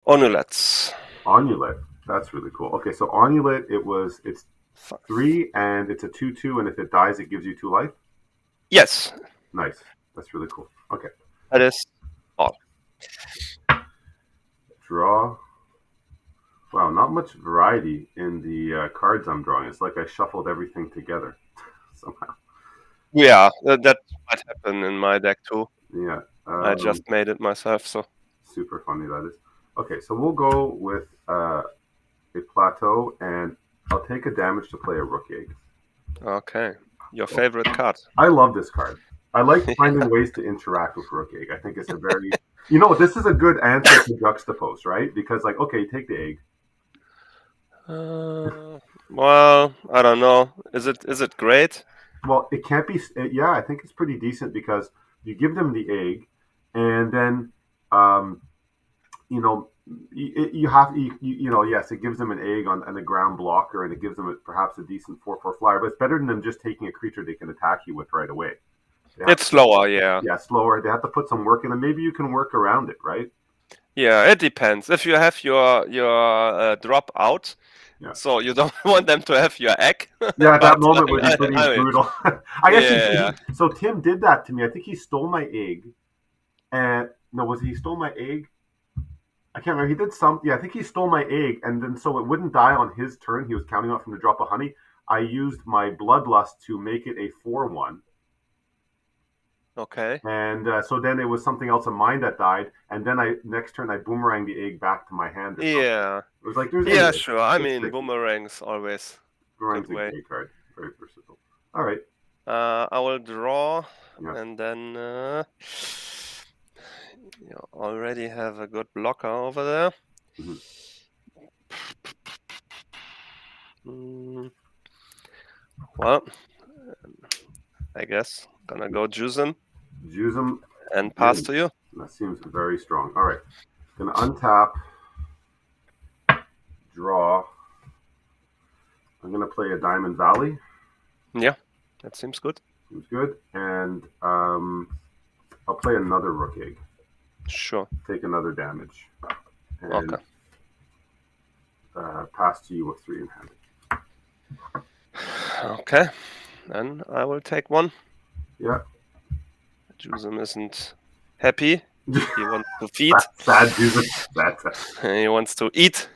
Onulets. Onulet. That's really cool. Okay, so Onulet, it's 3 and it's a 2/2, and if it dies, it gives you 2 life. Yes, Nice. That's really cool. Okay. that is all. Draw. Wow, not much variety in the cards I'm drawing. It's like I shuffled everything together somehow. Yeah, that might happen in my deck too. Yeah. I just made it myself, so. Super funny that is. Okay, so we'll go with a plateau, and I'll take a damage to play a rook egg. Okay, your favorite card. I love this card. I like finding ways to interact with rook egg. I think it's a very, you know, this is a good answer to juxtapose, right? Because like, okay, take the egg. Well, I don't know. Is it great? Well, it can't be. Yeah, I think it's pretty decent because you give them the egg, and then, um, you know, you have you know, yes, it gives them an egg on the ground blocker, and it gives them perhaps a decent 4/4 flyer. But it's better than them just taking a creature they can attack you with right away. They have It's slower, yeah. Yeah, slower. They have to put some work in, and maybe you can work around it, right? Yeah, it depends. If you have your drop out, Yeah. so you don't want them to have your egg. Yeah, at that But moment would be pretty I mean, brutal. I guess yeah. so. Tim did that to me. I think he stole my egg, and no, was he stole my egg? I can't remember. He did some. Yeah, I think he stole my egg, and then so it wouldn't die on his turn. He was counting out from the drop of honey. I used my bloodlust to make it a 4/1, Okay. and so then it was something else of mine that died, and then I next turn I boomeranged the egg back to my hand or something. Yeah. It was like there's Yeah, anyway, sure. I it's mean, tricky. boomerangs always good Boomerang's a way. great card, very versatile. All right. I will draw, Yeah. and then you already have a good blocker over there. Mhm. Well, I guess gonna go juice him Use them and pass again. to you. That seems very strong. All right. Gonna untap, draw. I'm gonna play a Diamond Valley. Yeah, that seems good. Seems good. And I'll play another Rook Egg. Sure. Take another damage. And Okay. pass to you with 3 in hand. Okay. Then I will take one. Yeah. Jusum isn't happy. He wants to feed. Sad Jusum. That's He wants to eat.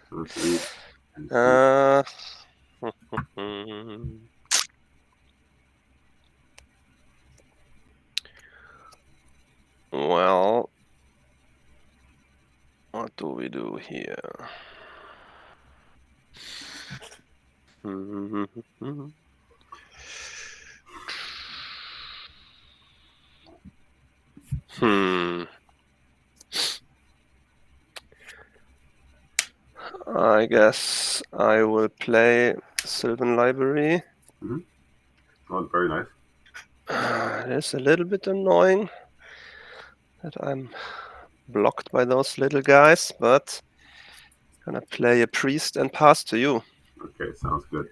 Well, what do we do here? I guess I will play Sylvan Library. Mm-hmm. Oh, very nice. It is a little bit annoying that I'm blocked by those little guys, but I'm gonna play a priest and pass to you. Okay, sounds good.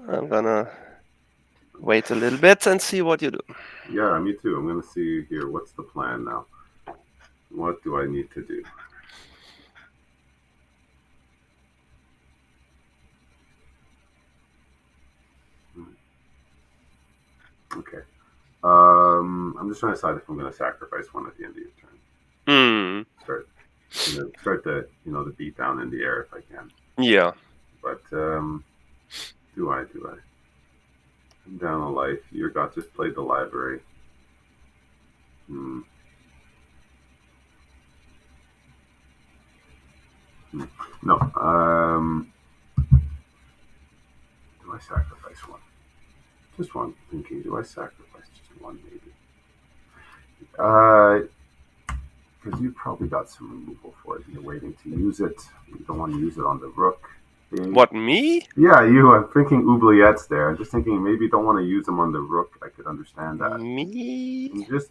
I'm gonna wait a little bit and see what you do. Yeah, me too. I'm gonna see here. What's the plan now? What do I need to do? Okay. I'm just trying to decide if I'm going to sacrifice one at the end of your turn. Start the the beat down in the air if I can. Yeah. But do I? I'm down a life. Your god just played the library. No. Do I sacrifice one? Just one. Thinking, do I sacrifice just one? Maybe. Because you probably got some removal for it. You're waiting to use it. You don't want to use it on the rook. What, me? Yeah, you. I'm thinking oubliettes there. I'm just thinking maybe you don't want to use them on the rook. I could understand that. Me? Just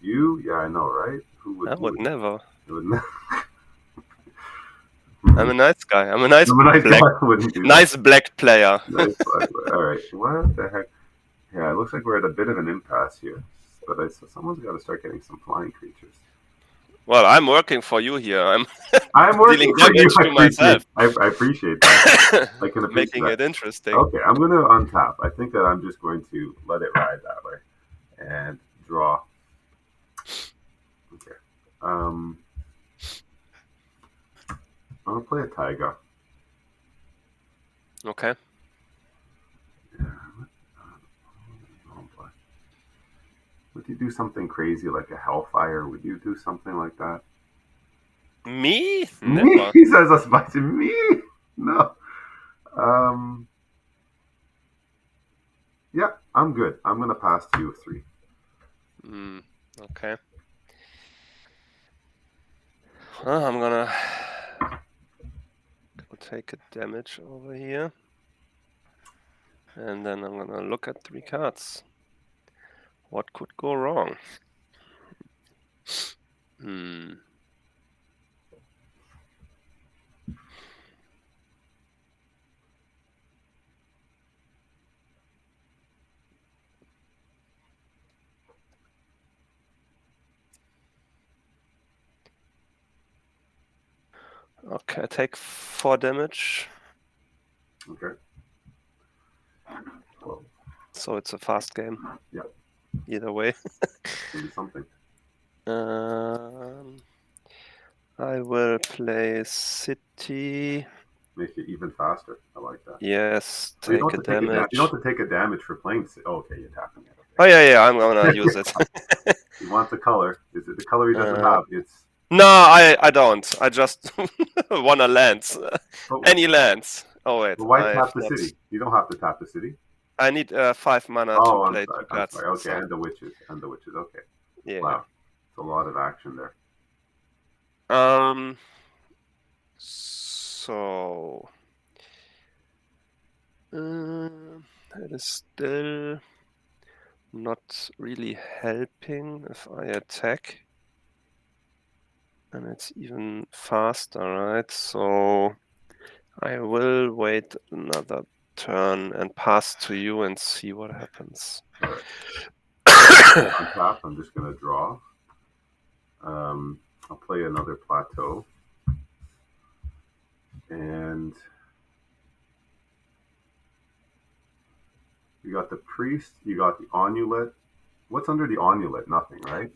you? Yeah, I know, right? I would never. Would never. I'm a nice guy. I'm a nice black player. Nice black. All right. What the heck? Yeah, it looks like we're at a bit of an impasse here. But so someone's got to start getting some flying creatures. Well, I'm working for you here. I'm I'm dealing working for you. damage to myself, I appreciate that. I can appreciate making that. it interesting. Okay, I'm going to untap. I think that I'm just going to let it ride that way and draw. Okay. Um, I'm going to play a Taiga. Okay. Would you do something crazy like a Hellfire? Would you do something like that? Me? Me? Never. He says that's spicy. Me? No. Um, yeah, I'm good. I'm going to pass to you with 3. Okay. Well, I'm gonna take a damage over here. And then I'm gonna look at 3 cards. What could go wrong? Hmm. Okay, I take 4 damage. Okay. Well, So it's a fast game. yeah, Either way. maybe something. I will play City. Make it even faster. I like that. Yes, Oh, you don't take a have to take a you don't damage. have to take a damage for playing. Oh, okay, you're tapping it. Oh yeah, I'm gonna Okay. use it. You want the color? Is it the color he doesn't uh, have? It's no, I don't. I just wanna lands. but, Any lands. Oh wait, but why I've tap the not. city? You don't have to tap the city. I need 5 mana to Oh, I'm play sorry. 2 I'm cards. sorry. Okay, So and the witches. And the witches. Okay. yeah. Wow, it's a lot of action there. So it is still not really helping if I attack. And it's even faster, right? So I will wait another turn and pass to you and see what happens. All right. On top, I'm just gonna draw. I'll play another plateau, and you got the priest. You got the onulet. What's under the onulet? Nothing, right?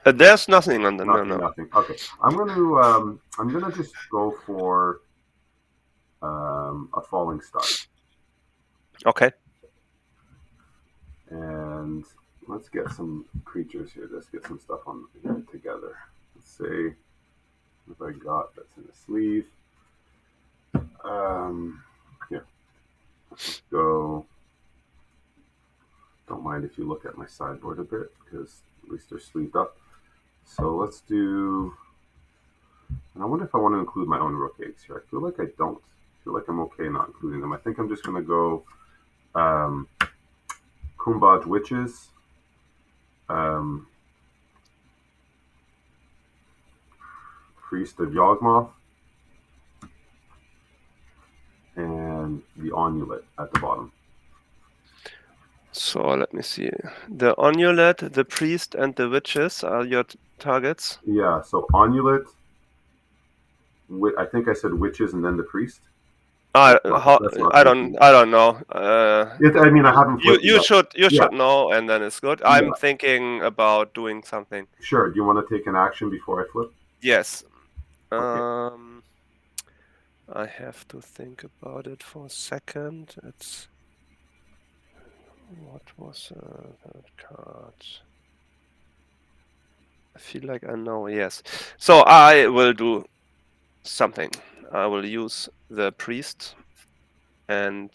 There's nothing on the Nothing, no. nothing. Okay, I'm gonna just go for a falling star, Okay. and let's get some creatures here. Let's get some stuff on here together. Let's say what I got that's in the sleeve. Here, let's go. Don't mind if you look at my sideboard a bit because at least they're sleeved up. So let's do. And I wonder if I want to include my own rook eggs here. I feel like I don't. I feel like I'm okay not including them. I think I'm just going to go um, Kumbaj Witches, um, Priest of Yawgmoth, and the Onulet at the bottom. So let me see. The Onulet, the Priest, and the Witches are your targets. Yeah, so Onulet, I think I said Witches and then the Priest. I That's not thinking. don't know. I mean, I haven't flipped it You up. Yeah, should know, and then it's good. yeah, I'm thinking about doing something. sure. Do you want to take an action before I flip? Yes. Okay. I have to think about it for a second. It's what was that card? I feel like I know. Yes. So I will do something. I will use the priest and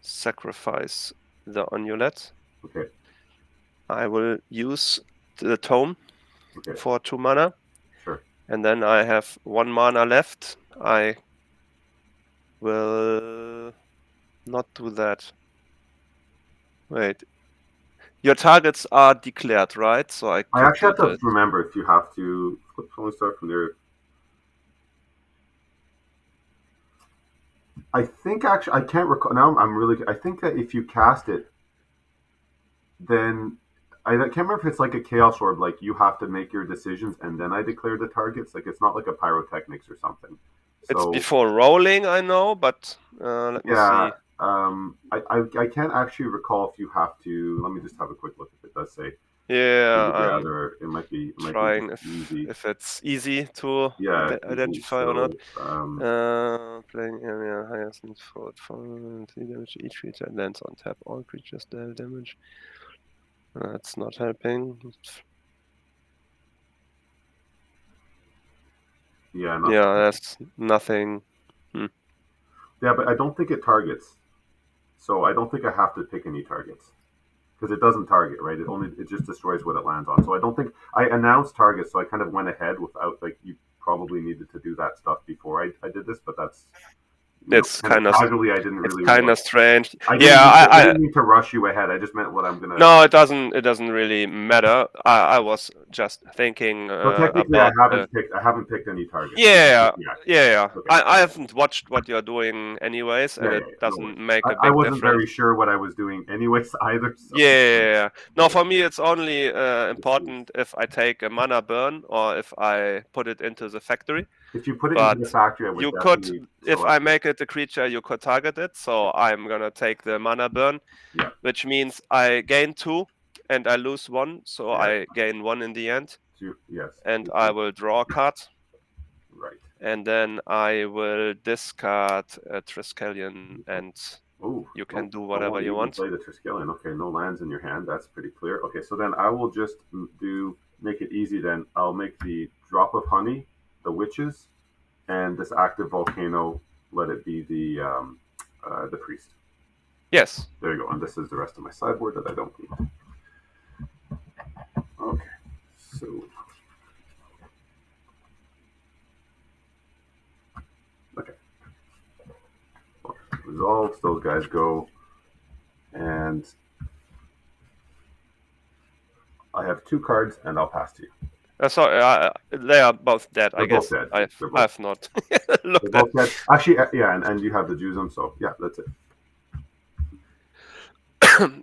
sacrifice the onulet. Okay. I will use the tome Okay. for 2 mana. Sure. And then I have 1 mana left. I will not do that. Wait. Your targets are declared, right? So I I could actually do have this. to remember if you have to flip only start from there. I think actually I can't recall now. I'm really. I think that if you cast it, then I can't remember if it's like a chaos orb, like you have to make your decisions and then I declare the targets. Like it's not like a pyrotechnics or something. It's So before rolling, I know, but let me yeah, see. I can't actually recall if you have to. Let me just have a quick look if it does say Yeah, pull I'm together. It might be just trying easy. if it's easy to Yeah, it could be. identify or not. So Playing area highest need for 3 damage to each creature lands on tap. All creatures deal damage. That's not helping. yeah, Yeah, that's nothing. yeah, but I don't think it targets. So I don't think I have to pick any targets because it doesn't target, right? It just destroys what it lands on. So I don't think I announced targets. So I kind of went ahead without like you probably needed to do that stuff before I did this, but that's It's kind of kind of casually. I didn't it's really kind realize. of strange. I didn't Yeah, mean to. I didn't mean to rush you ahead. I just meant what I'm gonna. no, it doesn't. It doesn't really matter. I was just thinking So technically, about the. I haven't picked any targets. Yeah, Yeah. yeah. Okay. I haven't watched what you're doing anyways, Yeah, and yeah, it yeah. No doesn't worries. make a I big wasn't very difference. sure what I was doing anyways either. So Yeah. no No, worries. for me it's only Let's see. important if I take a mana burn or if I put it into the factory. If you put it into the But factory, I would you could, definitely if I select it. make it a creature, you could target it. So I'm gonna take the mana burn, Yeah. which means I gain 2 and I lose 1, so Yeah. I gain 1 in the end. Yes. And I will draw a card, Right. and then I will discard a Triskelion, and Oh, you can don't do don't whatever want to you even want. play the Triskelion. Okay, no lands in your hand. That's pretty clear. Okay, so then I will just do make it easy. Then I'll make the drop of honey, the witches, and this active volcano. Let it be the priest. Yes. There you go. And this is the rest of my sideboard that I don't need. Okay, so okay, resolves. Those guys go, and I have 2 cards, and I'll pass to you. Sorry, they are both dead, I They're both guess. dead. They're both I've not they're looked at. both dead. Actually, yeah, and you have the Juzum, so yeah, that's it.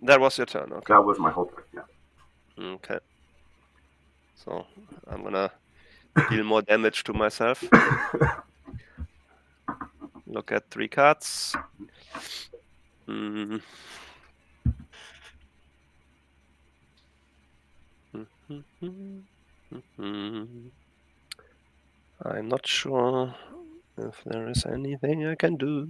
That was your turn. Okay. That was my whole turn. Yeah. Okay. So I'm gonna deal more damage to myself. Look at 3 cards. Mm. I'm not sure if there is anything I can do.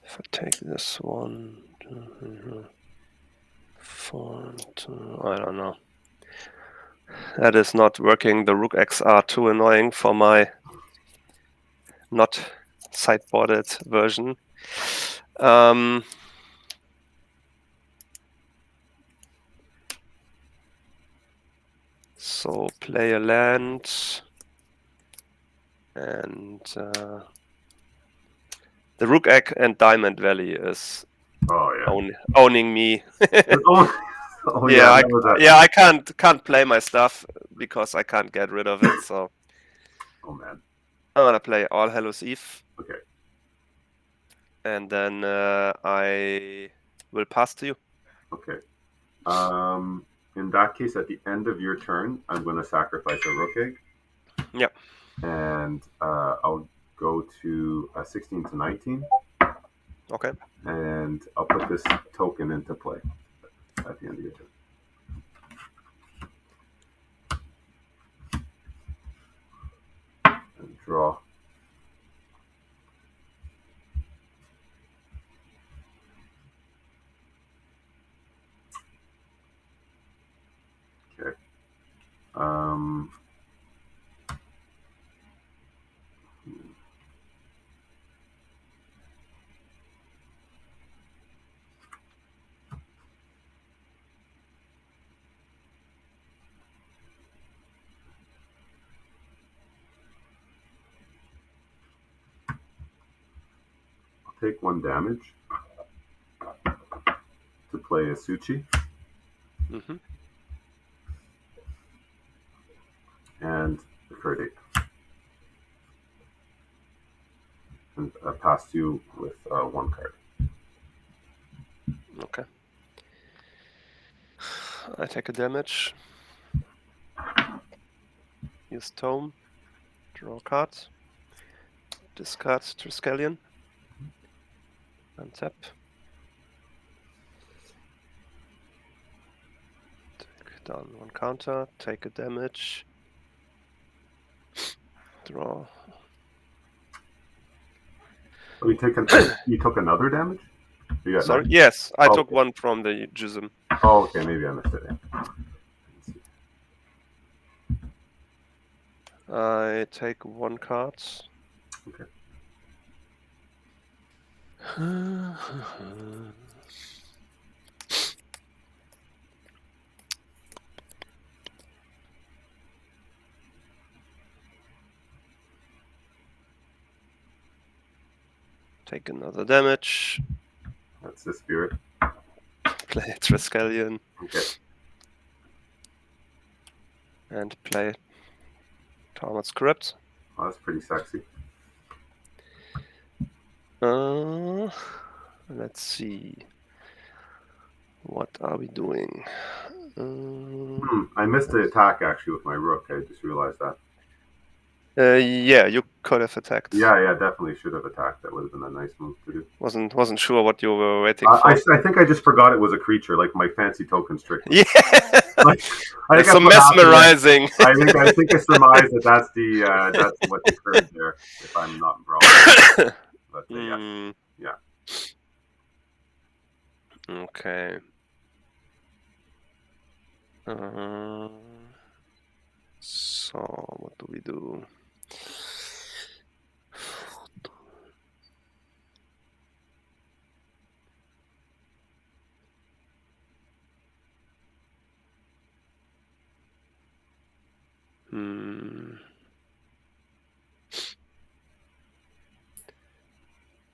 If I take this one, 4, 2, I don't know. That is not working. The Rook X are too annoying for my not sideboarded version. So play a land, and the Rook Egg and Diamond Valley is owning me. Oh yeah, Yeah, that was a. I can't play my stuff because I can't get rid of it. So Oh man. I'm gonna play All Hallows Eve, Okay. and then I will pass to you. Okay. In that case, at the end of your turn, I'm going to sacrifice a rook egg. Yeah. And I'll go to 16 to 19. Okay. And I'll put this token into play at the end of your turn. And draw. Okay. I'll take 1 damage to play a Suchi. Mm-hmm. And the card 8. and pass 2 with 1 card. Okay. I take a damage. Use Tome. Draw a card. Discard Triskelion. Untap. Take down 1 counter. Take a damage. Draw. Oh, you took another damage? Sorry? None? Yes, I took okay. 1 from the Jism. Oh, okay. Maybe I missed it. Yeah. I take 1 card. Okay. Take another damage. That's the spirit. Play Triskelion. Okay. And play Tormod's Crypt. Oh, that's pretty sexy. Let's see. What are we doing? I missed the attack actually with my rook. I just realized that. Yeah, you could have attacked. Yeah, definitely should have attacked. That would have been a nice move to do. Wasn't sure what you were waiting for. I think I just forgot it was a creature, like my fancy token strictly. Yeah, like, I think it's so mesmerizing. I think I surmised that's what occurred there, if I'm not wrong. But yeah. Okay. So what do we do?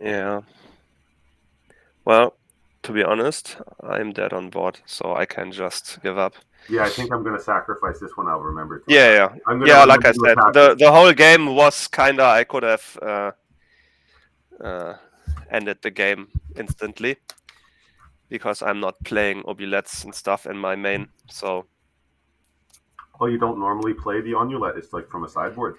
Yeah. Well, to be honest, I'm dead on board, so I can just give up. Yeah, I think I'm going to sacrifice this one. I'll remember to Yeah. Yeah, like I said, the whole game was kinda, I could have ended the game instantly because I'm not playing Obulettes and stuff in my main, so. Oh, you don't normally play the Onulet? It's like from a sideboard?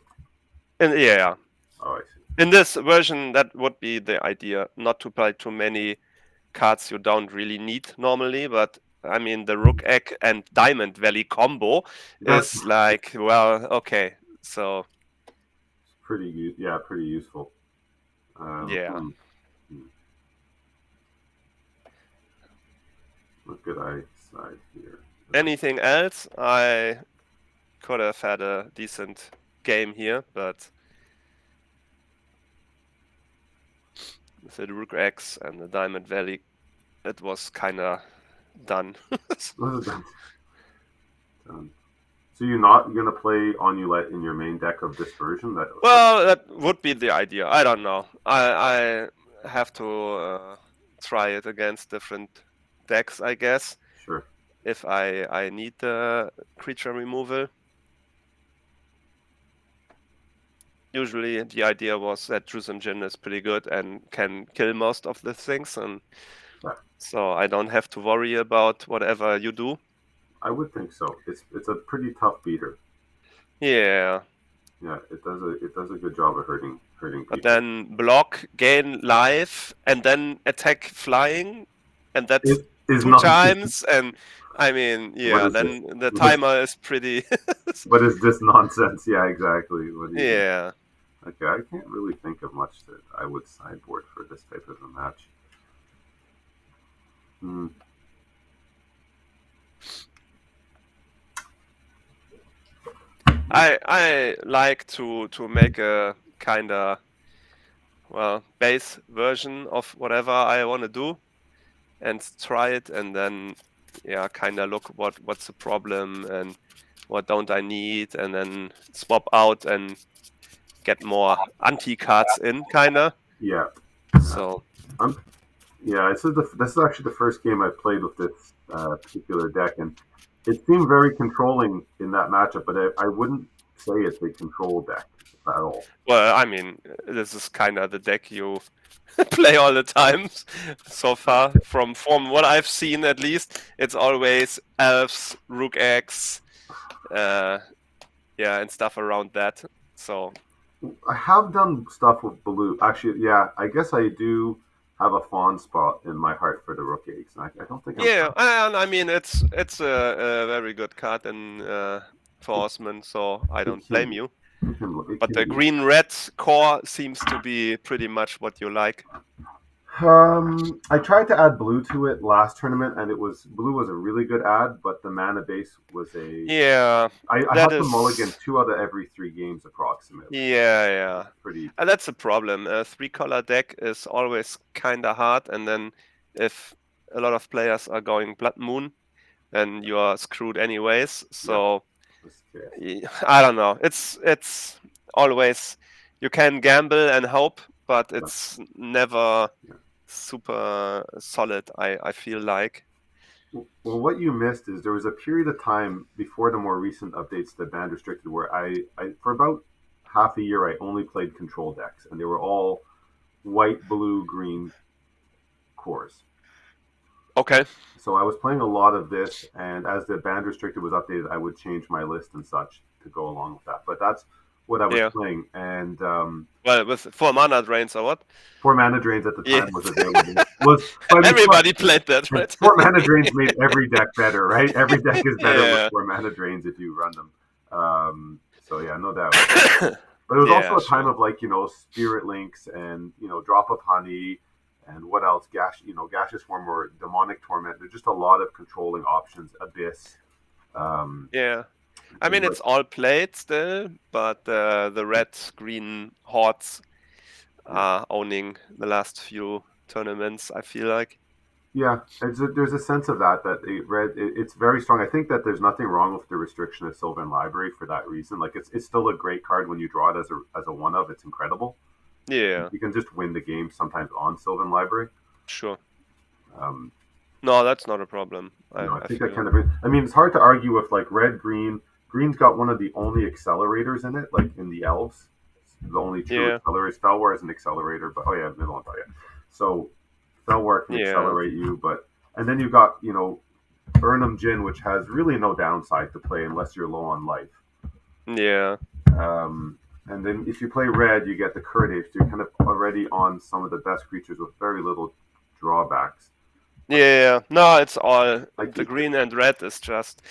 Yeah. Oh, I see. In this version, that would be the idea, not to play too many cards you don't really need normally, but I mean, the Rook Egg and Diamond Valley combo is like, well, okay, so. Pretty useful. Yeah. What could I decide here? Anything else? I could have had a decent game here, but with the Rook X and the Diamond Valley, it was kind of done. Done. So you're not going to play Onulet in your main deck of this version? Well, that would be the idea. I don't know. I have to try it against different decks, I guess. Sure. If I need the creature removal. Usually the idea was that Drusim Jin is pretty good and can kill most of the things, and so I don't have to worry about whatever you do. I would think so. It's a pretty tough beater. Yeah. Yeah, it does a good job of hurting people. But then block, gain life, and then attack flying, and that's two times. And I mean, yeah, then the timer is pretty. What is this nonsense? Yeah, exactly. Yeah. Okay, I can't really think of much that I would sideboard for this type of a match. I like to make a kind of, well, base version of whatever I want to do and try it, and then kind of look what's the problem and what don't I need, and then swap out and get more anti cards in, kind of. Yeah. So. This is actually the first game I've played with this particular deck, and it seemed very controlling in that matchup. But I wouldn't say it's a control deck at all. Well, I mean, this is kind of the deck you play all the time so far. From what I've seen, at least, it's always elves, rook X, uh, yeah, and stuff around that. So I have done stuff with blue. Actually, yeah, I guess I do have a fond spot in my heart for the rook eggs. I don't think I'm. yeah, and I mean it's a very good card in for It, Horsemen, so I it don't blame can you. it But can the be. green-red core seems to be pretty much what you like. I tried to add blue to it last tournament, and it was blue was a really good add, but the mana base was a. Yeah, I that had to mulligan is. 2 out of every 3 games approximately. Yeah, yeah. Pretty. And that's a problem. A three-color deck is always kind of hard, and then if a lot of players are going Blood Moon, then you are screwed anyways. Yeah. So This chaos. I don't know. It's always you can gamble and hope, but Yeah. it's never Yeah. super solid. I feel like. Well, what you missed is there was a period of time before the more recent updates to band restricted where I for about half a year I only played control decks, and they were all white, blue, green cores. Okay. So I was playing a lot of this, and as the band restricted was updated, I would change my list and such to go along with that. But that's what I was Yeah. playing, and Well, with 4 mana drains or what? 4 mana drains at the Yeah. time was available. Was but I mean, Everybody played that, and right? 4 mana drains made every deck better, right? Every deck is better with Yeah. 4 mana drains if you run them. So yeah, no doubt. But it was also Yeah, a time sure. of like spirit links and drop of honey and what else? Gaseous form or demonic torment. There's just a lot of controlling options. Abyss. Um, Yeah. I and mean, it's all played still, but the red-green hordes yeah, are owning the last few tournaments, I feel like. yeah. There's a sense of it's very strong. I think that there's nothing wrong with the restriction of Sylvan Library for that reason. Like it's still a great card when you draw it as a one of. It's incredible. Yeah, You can just win the game sometimes on Sylvan Library. sure. Um, No, that's not a problem, I I think that feel. kind of. I mean, it's hard to argue with like red, green. Green's got one of the only accelerators in it, like in the elves. The only true Yeah, accelerator. Felwar is an accelerator, but oh yeah, middle and yeah. So Felwar can yeah, accelerate you, but and then you've got Burnham Jin, which has really no downside to play unless you're low on life. yeah. Um, and then if you play red, you get the Kurdish. So you're kind of already on some of the best creatures with very little drawbacks. Yeah, no, it's all Like the green and red is just.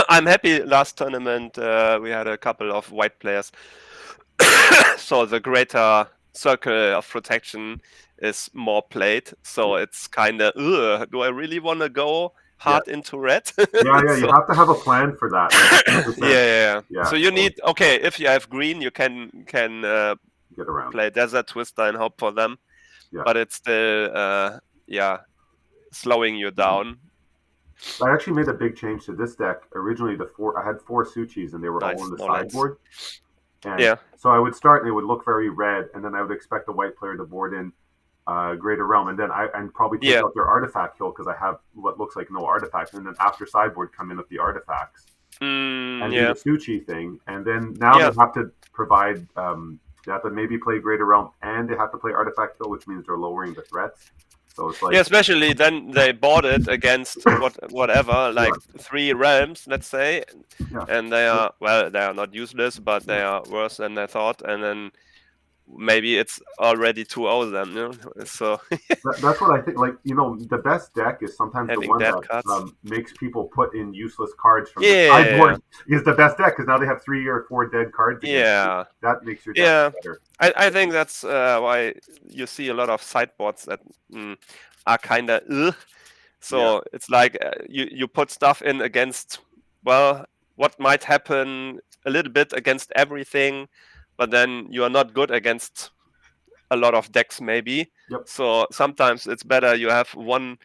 I'm happy last tournament we had a couple of white players, so the greater circle of protection is more played. So it's kind of, do I really want to go yeah, hard into red? yeah. You So have to have a plan for that. Like yeah, 100%. yeah. Yeah, So you so need okay. If you have green, you can get around. play Desert Twister and hope for them, Yeah. but it's still yeah slowing you Mhm. down. I actually made a big change to this deck. Originally, I had 4 Suchis and they were all in Nice, the no lands. sideboard. And Yeah, so I would start and it would look very red, and then I would expect the white player to board in Greater Realm, and then and probably take yeah, out their artifact kill because I have what looks like no artifacts, and then after sideboard come in with the artifacts and do yeah, the Suchi thing, and then now they yeah. have to provide. They have to maybe play Greater Realm, and they have to play artifact kill, which means they're lowering the threats. So it's Yeah, like, especially then they bought it against whatever, yeah, like 3 realms, let's say, yeah. and they are well, they are not useless, but they are worse than they thought, and then maybe it's already 2-0 then, you know? So That's what I think. Like the best deck is sometimes the having one dead that cards. makes people put in useless cards from the Yeah, sideboard is the best deck because now they have 3 or 4 dead cards against you. yeah, That makes your deck yeah. better. I think that's why you see a lot of sideboards that are kind of Yeah, so it's like you put stuff in against, well, what might happen a little bit against everything, but then you are not good against a lot of decks maybe. yep. So sometimes it's better you have one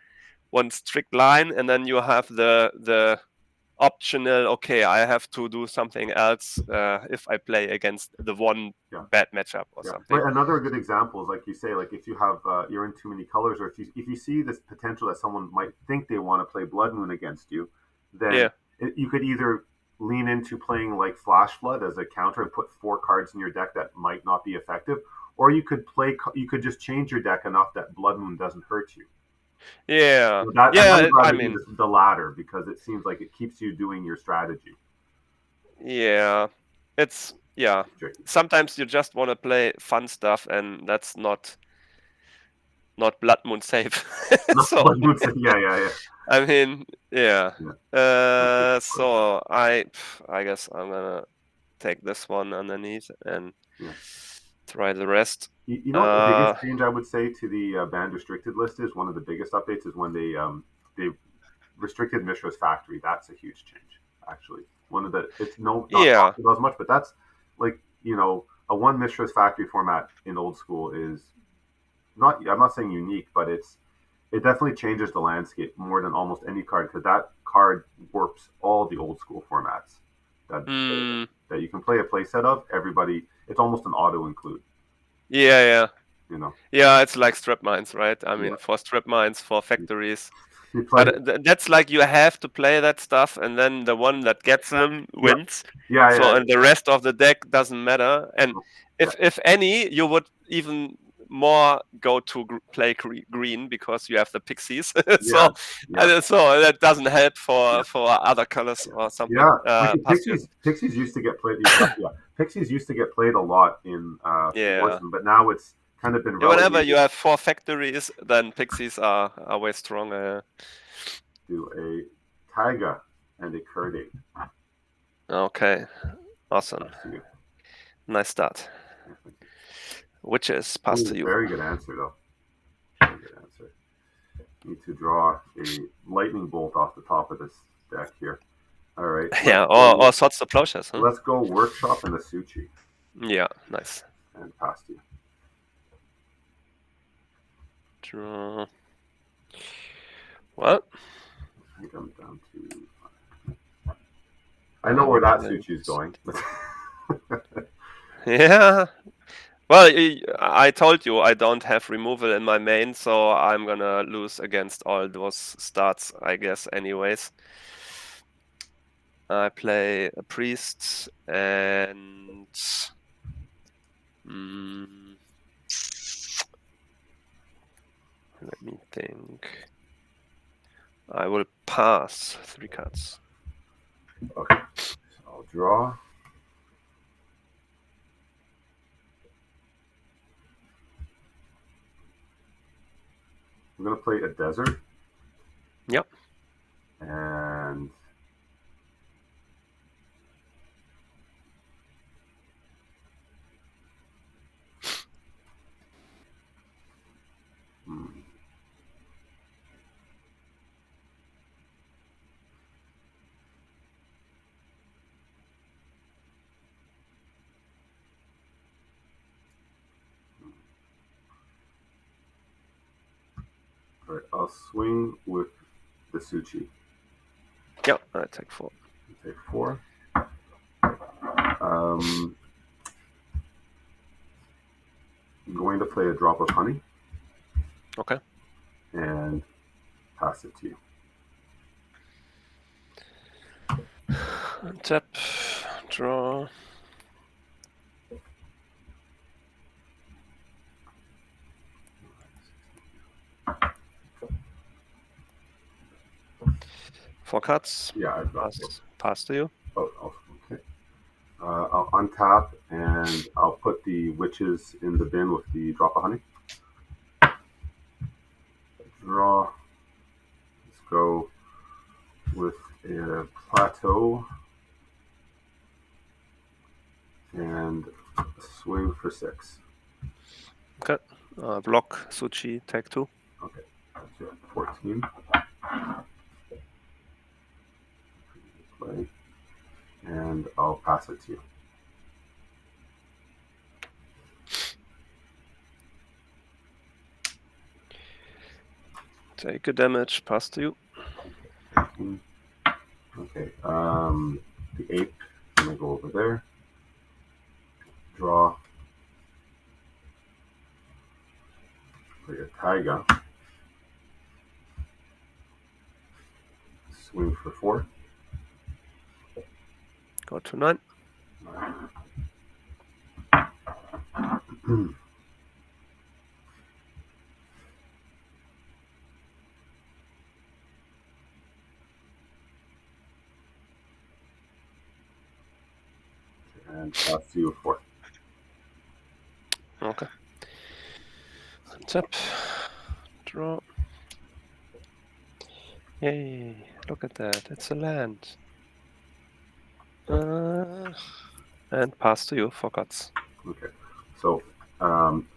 strict line and then you have the optional. Okay, I have to do something else if I play against the one Yeah. bad matchup or Yeah, something. but another good example is like you say, like if you have you're in too many colors, or if you see this potential that someone might think they want to play Blood Moon against you, then Yeah, you could either lean into playing like Flash Flood as a counter and put 4 cards in your deck that might not be effective, or you could just change your deck enough that Blood Moon doesn't hurt you. Yeah. So that, and I Yeah, would I rather do mean, the latter because it seems like it keeps you doing your strategy. yeah. It's yeah. It's tricky. Sometimes you just want to play fun stuff, and that's not Blood Moon safe. No, So Blood Moon. Yeah, yeah, yeah, I mean, yeah. yeah. Okay. So I guess I'm gonna take this one underneath and Yeah. try the rest. You know what the Uh, biggest change I would say to the banned restricted list is? One of the biggest updates is when they restricted Mishra's Factory. That's a huge change, actually. One of the it's not yeah. talked about as much, but that's like a one Mishra's Factory format in old school is not. I'm not saying unique, but it definitely changes the landscape more than almost any card because that card warps all the old school formats that Hmm. that you can play a playset of. Everybody, it's almost an auto include. Yeah, yeah. You know, Yeah, it's like strip mines, right? I yeah. mean, for strip mines, for factories. You play, But that's like you have to play that stuff, and then the one that gets them yeah, wins. yeah, So, yeah, and the rest of the deck doesn't matter. And yeah, if any, you would even more go to play green because you have the pixies. yeah, So, yeah, so that doesn't help yeah. for other colors Yeah, or something. yeah. Like Past you. Pixies used to get played. Yeah, Pixies used to get played a lot in Yeah. Warzone, but now it's kind of been Yeah, whenever you relegated have 4 factories, then pixies are way stronger. to a Taiga and a Kerdate. Okay, awesome. That's you. Nice start. Yeah, thank you. Witches, pass to Ooh, you. very good answer though. Very good answer. Need to draw a lightning bolt off the top of this deck here. All right, Yeah, or swords to plowshares, huh? let's go workshop and the Suchi Yeah, nice. and pass to you. Draw. Well, I think I'm down to. I know where that Suchi is going. yeah. Well, I told you I don't have removal in my main, so I'm gonna lose against all those starts, I guess, anyways. I play a priest and mm, let me think. I will pass 3 cards. Okay, so I'll draw. I'm gonna play a desert Yep. and hmm, all right, I'll swing with the Suchi. Yep. I take 4. Take 4. I'm going to play a drop of honey Okay. and pass it to you. Tap. Draw. Four cards. Yeah, I've got Pass to you. Oh, okay. I'll untap and I'll put the witches in the bin with the drop of honey. Draw. Let's go with a plateau and swing for 6. Okay. Block Suchi. Take 2. Okay, that's it. 14. Play. And I'll pass it to you. Take a damage. Pass to you. 15. Okay, the ape, I'm gonna go over there. Draw. Play a taiga. Swing for 4. go to 9. And pass to you 4. Okay. Tap. Draw. Yay! Look at that. It's a land. And pass to you for cuts. Okay. So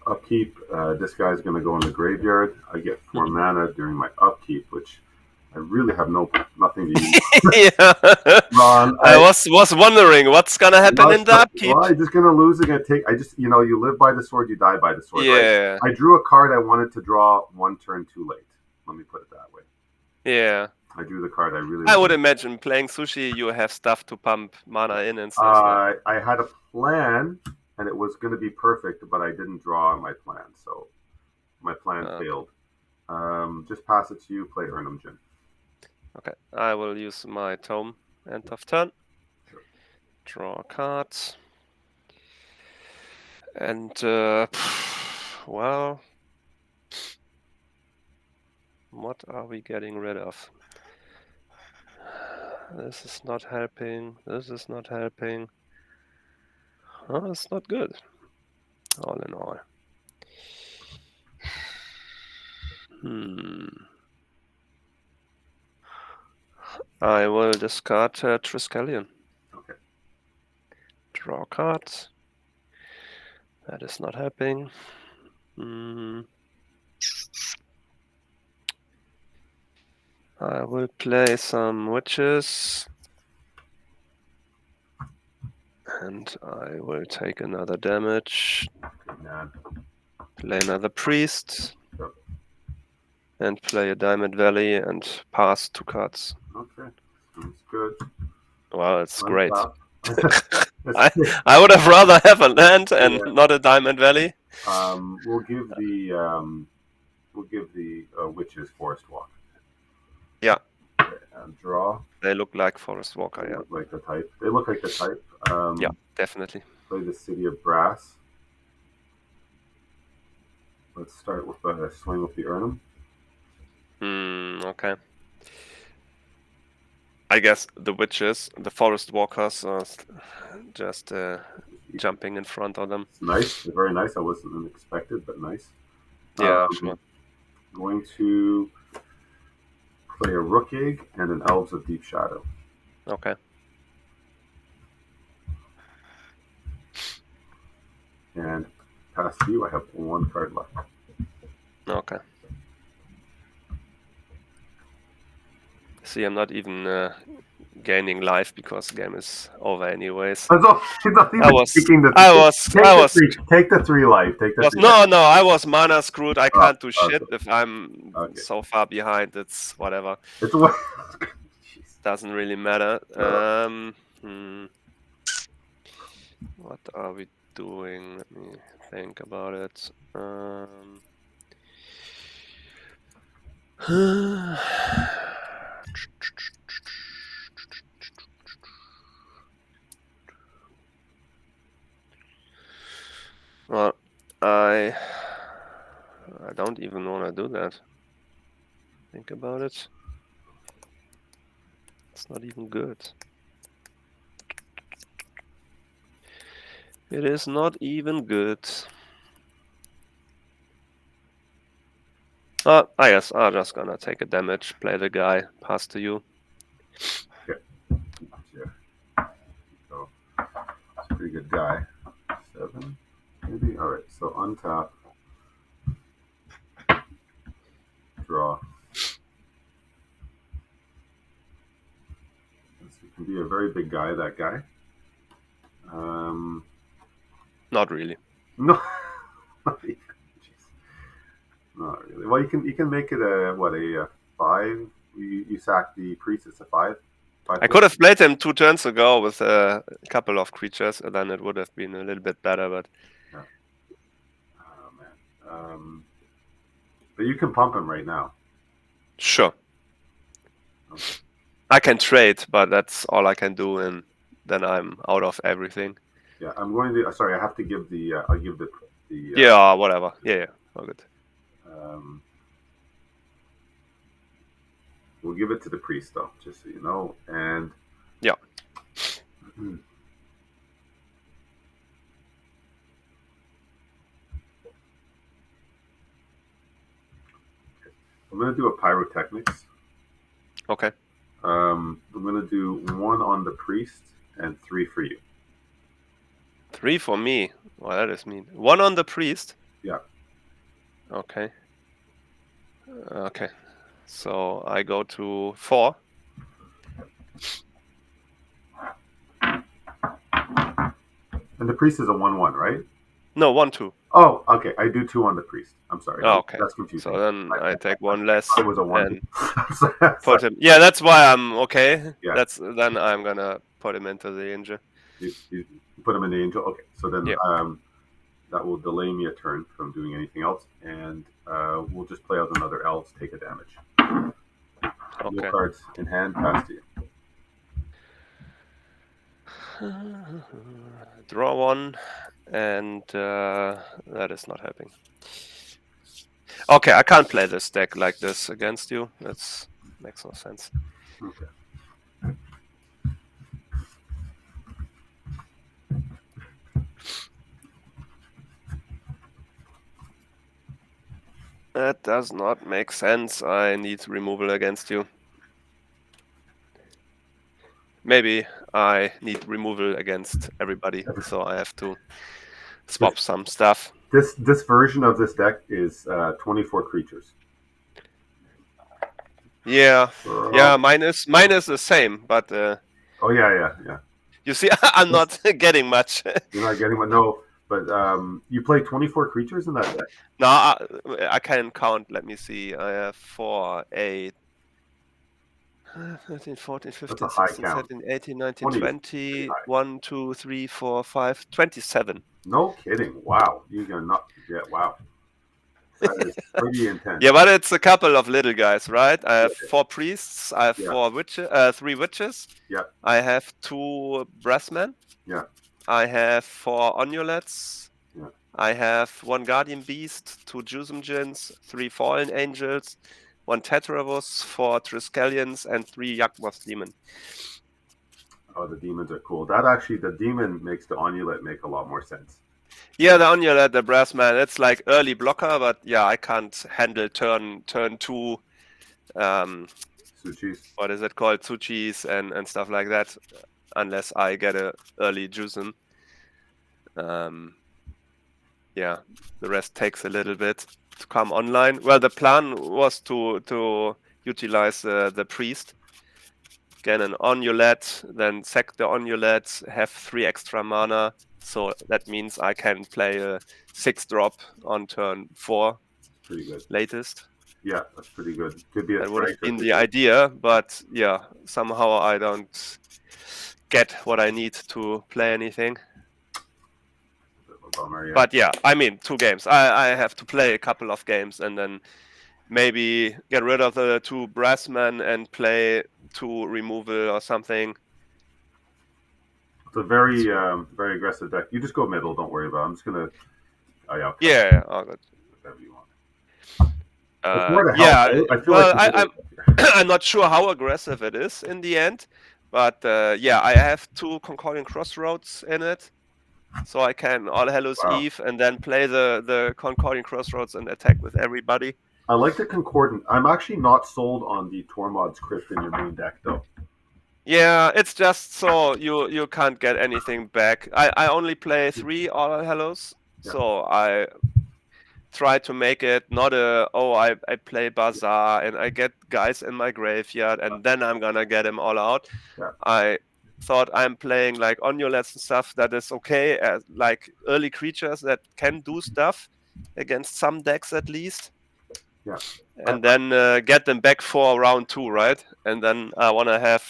upkeep. This guy's going to go in the graveyard. I get 4 mana during my upkeep, which I really have nothing to use. Yeah. Ron, I was wondering what's gonna happen in the upkeep. Well, I'm just gonna lose again. You live by the sword, you die by the sword. Yeah. Right? I drew a card I wanted to draw 1 turn too late. Let me put it that way. Yeah. I drew the card I really. I would imagine playing Sushi, you have stuff to pump mana in and stuff. I had a plan, and it was going to be perfect, but I didn't draw my plan, so my plan failed. Just pass it to you. Play Urnum Jin. Okay, I will use my tome end of turn. Sure. Draw a card. And, well, what are we getting rid of? This is not helping. This is not helping. Oh, it's not good. All in all. I will discard Triskelion. Okay. Draw a card. That is not helping. I will play some witches. And I will take another damage. Play another priest. Yep. And play a Diamond Valley and pass 2 cards. Okay. Sounds good. Well, it's great. I would have rather have a land and not a Diamond Valley. We'll give the witches Forest Walk. Yeah. Okay, and draw. They look like Forest Walker. They look like the type. They look like the type. Yeah, definitely. Play the City of Brass. Let's start with a swing with the Urnum. Okay. I guess the witches, the Forest Walkers, are just jumping in front of them. It's nice. They're very nice. I wasn't unexpected, but nice. Yeah, sure. Going to play a Rook Egg and an Elves of Deep Shadow. Okay. And pass to you. I have 1 card left. Okay. See, I'm not even gaining life because the game is over anyways. Take the 3 life. No, I was mana screwed. I can't do shit if I'm so far behind. It's whatever. Doesn't really matter. What are we doing? Let me think about it. Well, I don't even want to do that. Think about it. It's not even good. It is not even good. I guess I'm just gonna take a damage, play the guy, pass to you. Okay. So, it's a pretty good guy. 7, maybe? Alright, so untap. Draw. It can be a very big guy, that guy. Not really. No. Not really. Well, you can make it a 5. You sack the priest. It's a 5. I could have played him 2 turns ago with a couple of creatures, and then it would have been a little bit better. But yeah. Oh man. But you can pump him right now. Sure. Okay. I can trade, but that's all I can do in then I'm out of everything. Yeah, I'm going to. Sorry, I have to give the. I'll give the. Yeah, whatever. Yeah, all good. Um, we'll give it to the priest though, just so you know. And Yeah. I'm going to do a pyrotechnics. Okay. I'm going to do 1 on the priest and 3 for you. 3 for me. Well, that is mean. 1 on the priest. Yeah. Okay. Okay. So I go to 4. And the priest is a 1/1, right? No, 1-2. Oh, okay. I do 2 on the priest. I'm sorry. Oh, okay. That's confusing. So then I take 1 I less thought it was a 1. and Sorry. put him. Yeah, that's why I'm okay. Yeah. Then I'm gonna put him into the injury. You put him in the angel. Okay. So then that will delay me a turn from doing anything else, and we'll just play out another elves, take a damage. Okay. No cards in hand, pass to you. Draw 1, and that is not helping. Okay, I can't play this deck like this against you. That makes no sense. Okay. That does not make sense. I need removal against you. Maybe I need removal against everybody, so I have to swap some stuff. This version of this deck is 24 creatures. Yeah, yeah. Mine is the same, but oh yeah. You see, I'm not getting much. You're not getting one. No, but you play 24 creatures in that deck. No, I can count. Let me see. I have 4, 8, 13, 14, 15, 16, 17, 18, 19, 20, 1, 2, 3, 4, 5, 27. No kidding. Wow. You're going to not. Yeah, wow. That is pretty intense. Yeah, but it's a couple of little guys, right? I have 4 priests. I have 4 witches, 3 witches. Yeah. I have 2 brassmen. Yeah. I have 4 onulets. Yeah. I have 1 guardian beast, 2 Jusumjins, 3 fallen angels, 1 Tetravus, 4 Triskelions, and 3 Yakmoth demon. Oh, the demons are cool. The demon makes the onulet make a lot more sense. Yeah, the onulet, the brassman, it's like early blocker, but yeah, I can't handle turn 2. Suchis. What is it called? Suchis and stuff like that, unless I get a early Jusum. Yeah, the rest takes a little bit to come online. Well, the plan was to utilize the priest, get an onulet, then sack the onulet, have 3 extra mana. So that means I can play a 6-drop on turn 4. Pretty good. Latest. Yeah, that's pretty good. Could be a that would have been the idea, but yeah, somehow I don't get what I need to play anything. Bummer, yeah. But yeah, I mean, 2 games. I have to play a couple of games and then maybe get rid of the 2 brassmen and play 2 removal or something. It's a very very aggressive deck. You just go middle. Don't worry about it. I'm just gonna. Oh yeah. Yeah. Oh, good. Whatever you want. Yeah. I feel well, like I'm not sure how aggressive it is in the end, but yeah, I have 2 Concording Crossroads in it. So I can All Hallows Eve and then play the Concording Crossroads and attack with everybody. I like the Concordant. I'm actually not sold on the Tormod's Crypt in your main deck, though. Yeah, it's just so you can't get anything back. I only play 3 All Hallows, so I try to make it not I play Bazaar and I get guys in my graveyard and then I'm gonna get them all out. Yeah. I thought I'm playing like onulets and stuff that is okay, as like early creatures that can do stuff against some decks at least. Yeah. And then get them back for round 2, right? And then I want to have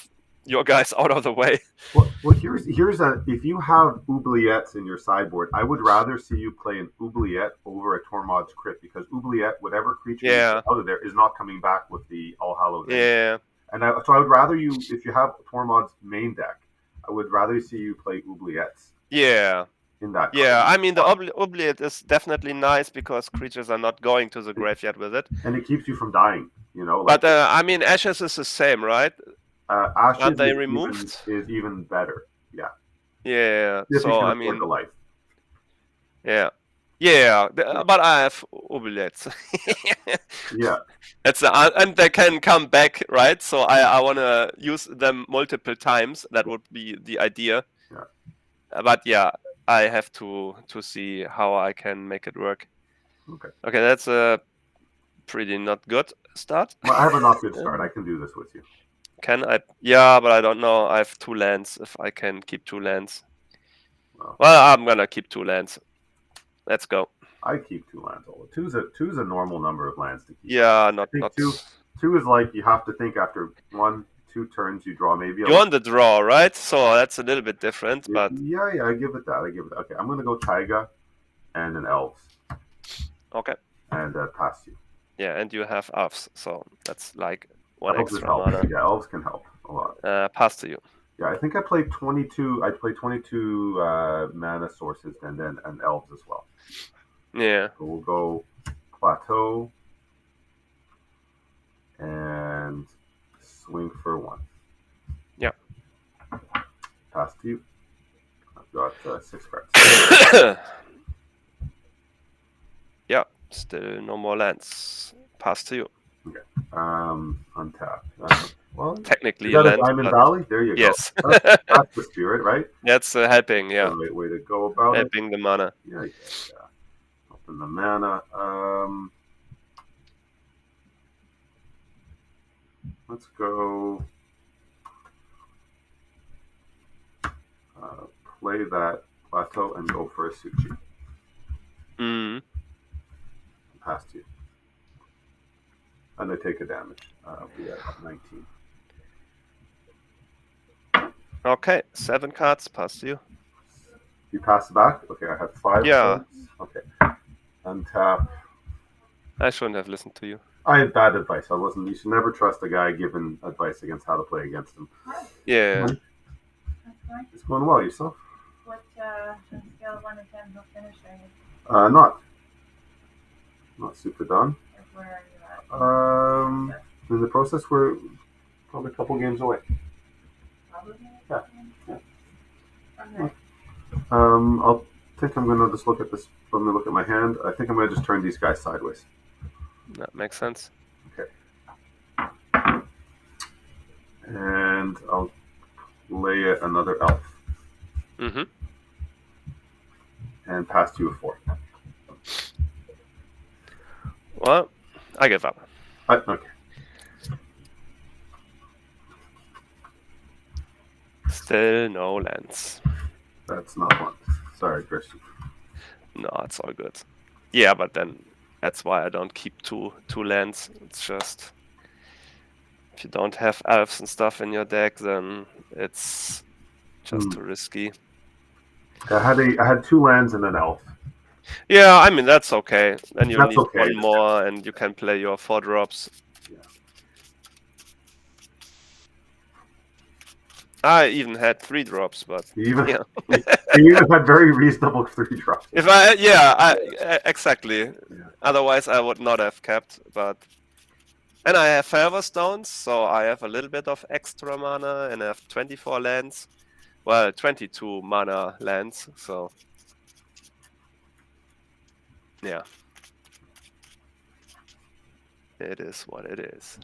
your guys out of the way. Well, here's if you have oubliettes in your sideboard, I would rather see you play an oubliette over a Tormod's Crypt because oubliette, whatever creature out of there, is not coming back with the All Hallows. Yeah. And so I would rather you, if you have Tormod's main deck, I would rather see you play oubliettes Yeah. in that. Yeah, card. I mean the oubliette is definitely nice because creatures are not going to the graveyard with it. And it keeps you from dying. But I mean ashes is the same, right? Ashes Aren't they is removed? even better. Yeah. Yeah. If you So can I afford mean, the life. yeah, yeah. But I have oubliettes. Yeah. And they can come back, right? So I want to use them multiple times. That would be the idea. Yeah. But yeah, I have to see how I can make it work. Okay. Okay, that's a pretty not good start. Well, I have a not good start. I can do this with you. Can I? Yeah, but I don't know. I have 2 lands. If I can keep 2 lands. Well, I'm gonna keep 2 lands. Let's go. I keep 2 lands. Two's a normal number of lands to keep. Yeah, I think two is like you have to think after 1, 2 turns you draw maybe. You're on the draw, right? So that's a little bit different, but yeah, I give it that. Okay, I'm gonna go Taiga and an Elves. okay. And pass you. Yeah, and you have Elves, so that's like 1 Elves extra mana. Yeah, Elves can help a lot. Pass to you. Yeah, I think I played 22. I played 22 mana sources and then an Elves as well. Yeah. So we'll go Plateau and swing for 1. Yeah. Pass to you. I've got 6 cards. Yeah, still no more lands. Pass to you. Okay. Untap. Well, technically you got land. a Diamond Valley? There you go. Yes. That's the spirit, right? That's helping, yeah. That's the right way to go about helping the mana. Yeah. Helping the mana. Let's go play that Plateau and go for a Suchi. Pass to you. And I take a damage. We have 19. Okay, 7 cards, pass to you. You pass back? Okay, I have 5 Yeah. cards. Okay. Untap. I shouldn't have listened to you. I had bad advice. You should never trust a guy giving advice against how to play against him. Yeah. It's going well. Yourself? What scale of 1 to 10 how finished are you? Not super done. Where are you at? In the process, we're probably a couple games away. Probably? Yeah. Okay. I'll think I'm gonna just look at this. I'm gonna look at my hand. I think I'm gonna just turn these guys sideways. That makes sense. Okay. And I'll lay another elf. Mm-hmm. And pass to you a 4. Well, I give up. Okay. Still no lands. That's not one. Sorry, Christian. No, it's all good. Yeah, but then that's why I don't keep two lands. It's just if you don't have elves and stuff in your deck, then it's just too risky. I had 2 lands and an elf. Yeah, I mean that's okay. Then you That's need okay. 1 more, and you can play your 4 drops. Yeah. I even had 3 drops, but You even, yeah. you even had very reasonable 3 drops. Exactly. Yeah. Otherwise, I would not have kept. And I have Favor Stones, so I have a little bit of extra mana, and I have 24 lands. Well, 22 mana lands, so yeah. It is what it is.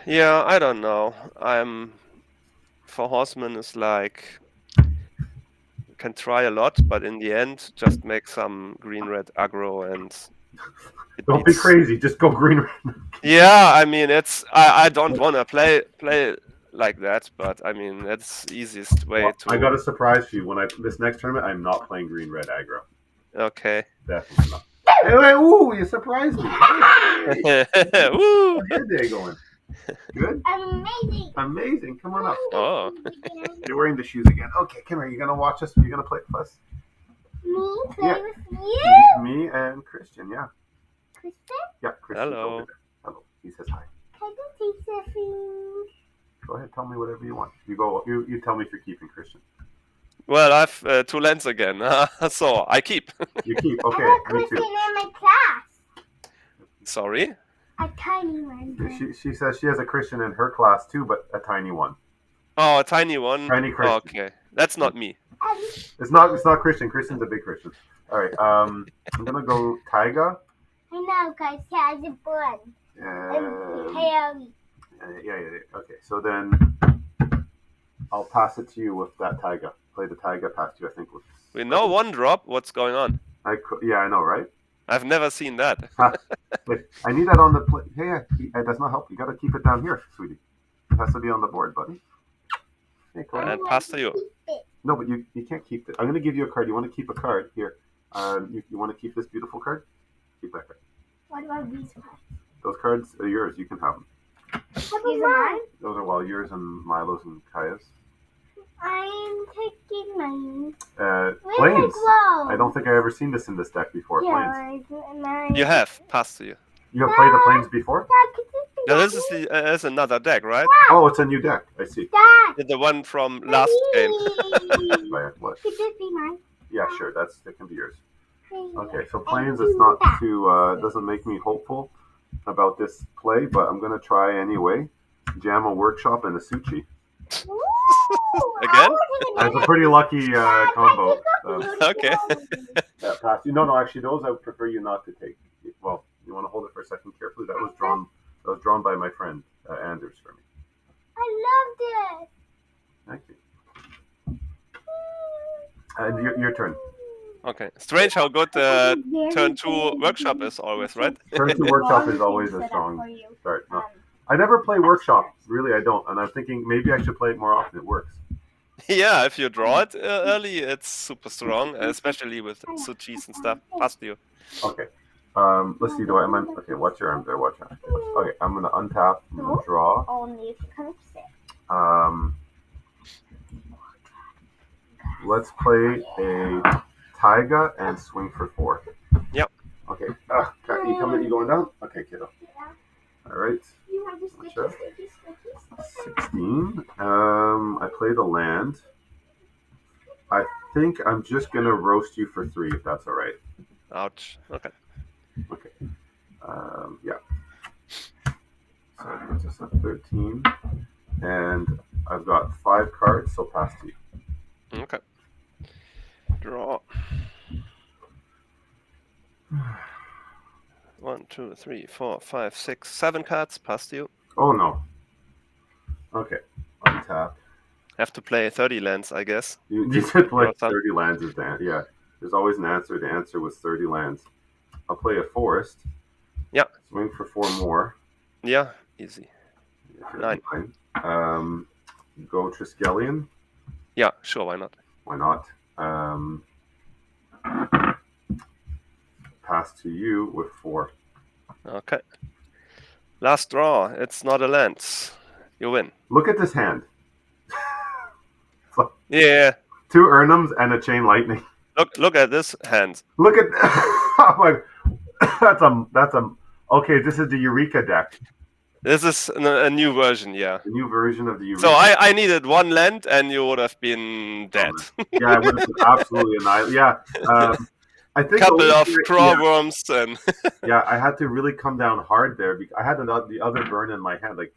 Yeah, I don't know. For Horsemen is like you can try a lot, but in the end, just make some green-red aggro and Don't be crazy. Just go green. Yeah, I mean I don't want to play like that, but I mean that's the easiest way to. I got a surprise for you. This next tournament, I'm not playing green-red aggro. Okay. Definitely not. Hey, ooh, you surprised me. Hey. Woo! How's your day going? Good? Amazing. Come on up. Oh. You're wearing the shoes again. Okay, come here. You're going to watch us. You're going to play with us. Me? Play with you? Me and Christian, yeah. Christian? Yeah, Christian's Hello. over there. Hello. He says hi. Can I take something? Go ahead, tell me whatever you want. You tell me if you're keeping Christian. Well, I've 2 lands again, so I keep. You keep. Okay, I got me Christian too. in my class. Sorry. A tiny one. She says she has a Christian in her class too, but a tiny one. Oh, a tiny one. Tiny Christian. Okay, that's not me. It's not Christian. Christian's a big Christian. All right. I'm gonna go Taiga. I know, because he has a bun. Hairy. Yeah. Okay. So then I'll pass it to you with that Taiga. Play the Taiga past you. I think. We know 1 drop. What's going on? Yeah, I know, right? I've never seen that. Wait, I need that on the play. Yeah, it does not help. You gotta keep it down here, sweetie. It has to be on the board, buddy. Hey, go ahead. And pass to you. No, but you can't keep it. I'm gonna give you a card. You want to keep a card here? You want to keep this beautiful card? Keep that card. What about these cards? Those cards are yours. You can have them. These are mine? Those are yours and Milo's and Kaya's. I'm taking mine. Planes. I don't think I've ever seen this in this deck before. Planes. Mine. You have. Pass to you. You have played the planes before? Now, this is another deck, right? Oh, it's a new deck. I see. Dad. The one from last game. What? Could this be mine? Yeah, sure. That can be yours. Okay, so planes is not too doesn't make me hopeful about this play, but I'm gonna try anyway. Jam a workshop and a sushi. Again? That's a pretty lucky combo. Okay. Yeah, pass. No, actually, those I would prefer you not to take. Well, you want to hold it for a second carefully. That was drawn by my friend Anders for me. I loved it. Thank you. And your turn. Okay. Strange how good turn 2 workshop is always, right? Turn 2 workshop is always a strong start. No. I never play workshop. Really, I don't. And I'm thinking maybe I should play it more often. It works. Yeah, if you draw it early, it's super strong, especially with sushis and stuff. Pass to you. Okay. Let's see. Okay, watch your arm there. Watch your arm. Okay, I'm gonna untap. I'm gonna draw. Only if you come upstairs. Let's play a Taiga and swing for 4. Yep. Okay. You going down? Okay, kiddo. All right. You have the Sure. sticky. 16. I play the land. I think I'm just gonna roast you for 3 if that's all right. Ouch. Okay. Okay. Yeah. So that puts us at 13. And I've got 5 cards, so pass to you. Okay. Draw. 1, 2, 3, 4, 5, 6, 7 cards. Pass to you. Oh no. Okay. Untap. Have to play 30 lands, I guess. You said play Draw some. 30 lands is that. Yeah. There's always an answer. The answer was 30 lands. I'll play a forest. Yeah. Swing for 4 more. Yeah, easy. 9. Go Triskelion. Yeah, sure, why not? Why not? Pass to you with 4. Okay. Last draw. It's not a land. You win. Look at this hand. Yeah. 2 Urnums and a Chain Lightning. Look at this hand. Look at that's a okay. This is the Eureka deck, This is a new version, yeah. the new version of the Eureka. So I needed 1 land and you would have been dead. Yeah, I would have been absolutely annihilated. Yeah, I think Couple of yeah, craw worms and yeah, I had to really come down hard there because I had the other burn in my hand. Like,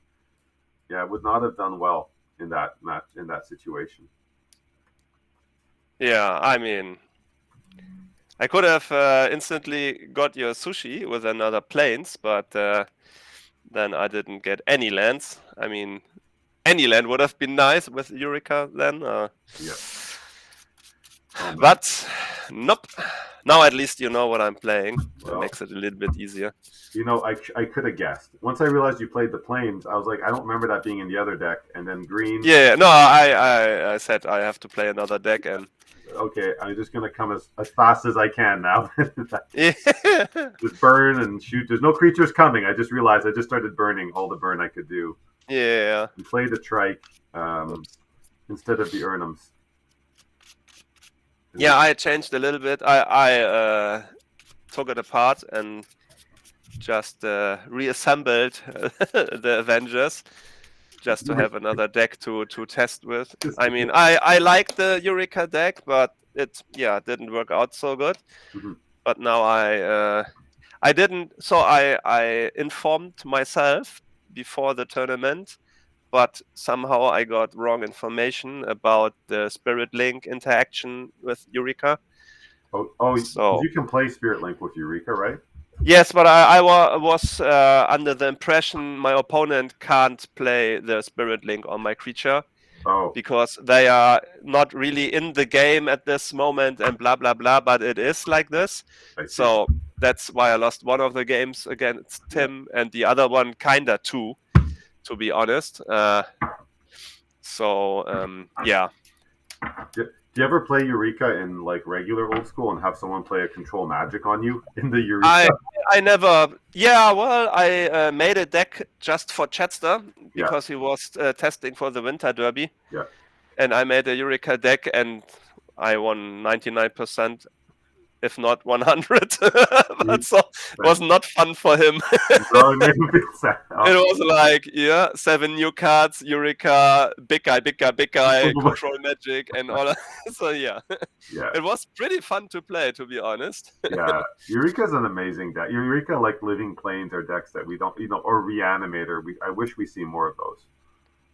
yeah, I would not have done well in that match in that situation. yeah, I mean, I could have instantly got your sushi with another planes, but then I didn't get any lands. I mean, any land would have been nice with Eureka then. Yeah. But nope. Now at least you know what I'm playing. Well, It makes it a little bit easier. You know, I could have guessed. Once I realized you played the planes, I was like, I don't remember that being in the other deck. And then green. Yeah, no, I said I have to play another deck and Okay, I'm just gonna come as fast as I can now. yeah. Just burn and shoot. There's no creatures coming. I just realized I just started burning all the burn I could do. Yeah. And play the trike instead of the Urnums. Yeah, I changed a little bit. I took it apart and just reassembled the Avengers just to have another deck to test with. I mean, I like the Eureka deck, but it didn't work out so good. Mhm. But now I didn't. So I informed myself before the tournament, but somehow I got wrong information about the Spirit Link interaction with Eureka. Oh, So you can play Spirit Link with Eureka, right? yes, but I was under the impression my opponent can't play the Spirit Link on my creature Oh, because they are not really in the game at this moment and blah blah blah. But it is like this, I see. so that's why I lost one of the games against Tim and the other one kinda two, to be honest. Yeah. Do you ever play Eureka in like regular old school and have someone play a control magic on you in the Eureka? I never. Yeah, well, I made a deck just for Chatster because he was testing for the Winter Derby. Yeah. And I made a Eureka deck and I won 99%, if not 100. But so it was not fun for him. No, it made me feel sad. It was like, 7 new cards, Eureka, big guy, control magic, and all that. So Yeah. it was pretty fun to play, to be honest. Yeah, Eureka's an amazing deck. Eureka, like Living Plains, are decks that we don't, or Reanimator. I wish we see more of those.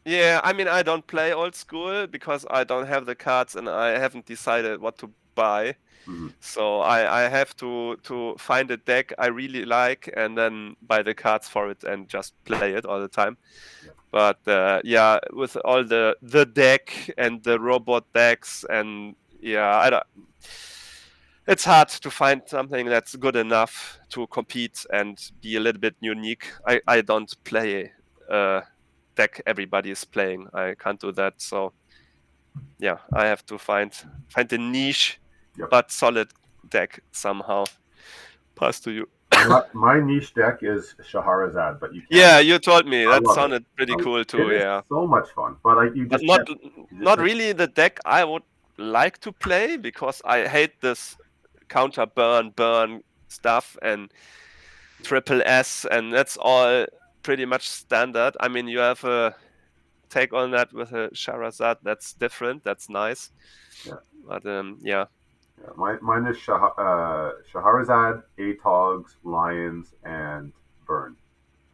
Yeah, I mean, I don't play old school because I don't have the cards and I haven't decided what to buy. Mhm. So I have to find a deck I really like and then buy the cards for it and just play it all the time. Yeah. But with all the deck and the robot decks and it's hard to find something that's good enough to compete and be a little bit unique. I don't play deck everybody is playing. I can't do that. So yeah, I have to find a niche, but solid deck somehow. Pass to you. My niche deck is Shahrazad, but you can't. Yeah, you told me that sounded pretty cool too. It is so much fun, but you just not really the deck I would like to play because I hate this counter burn stuff and triple S, and that's all pretty much standard. I mean, you have a take on that with a Shahrazad. That's different. That's nice. Yeah. But mine is Shahrazad, Atogs, Lions, and Burn.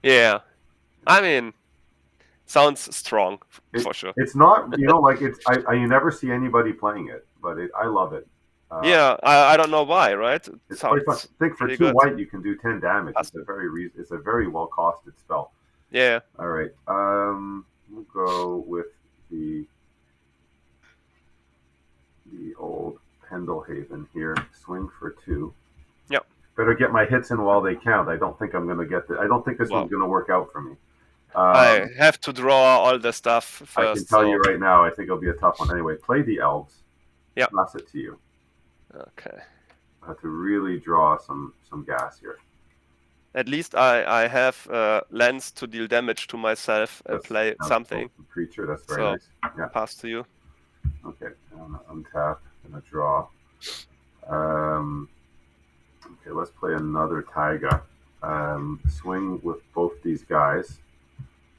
Yeah, I mean, sounds strong for sure. It's not, like you never see anybody playing it, but I love it. I don't know why, right? It's quite fun. I think for 2 white you can do 10 damage. It's a very well costed spell. Yeah. All right. We'll go with the old Pendelhaven here. Swing for 2. Yep. Better get my hits in while they count. I don't think I'm going to get I don't think this one's going to work out for me. I have to draw all the stuff first. I can tell you right now, I think it'll be a tough one. Anyway, play the elves. Yeah. Pass it to you. Okay. I have to really draw some gas here. At least I have lands to deal damage to myself and play something. Creature, that's very nice. Yeah. Pass to you. Okay, I'm gonna untap and a draw. Okay, let's play another Taiga. Swing with both these guys.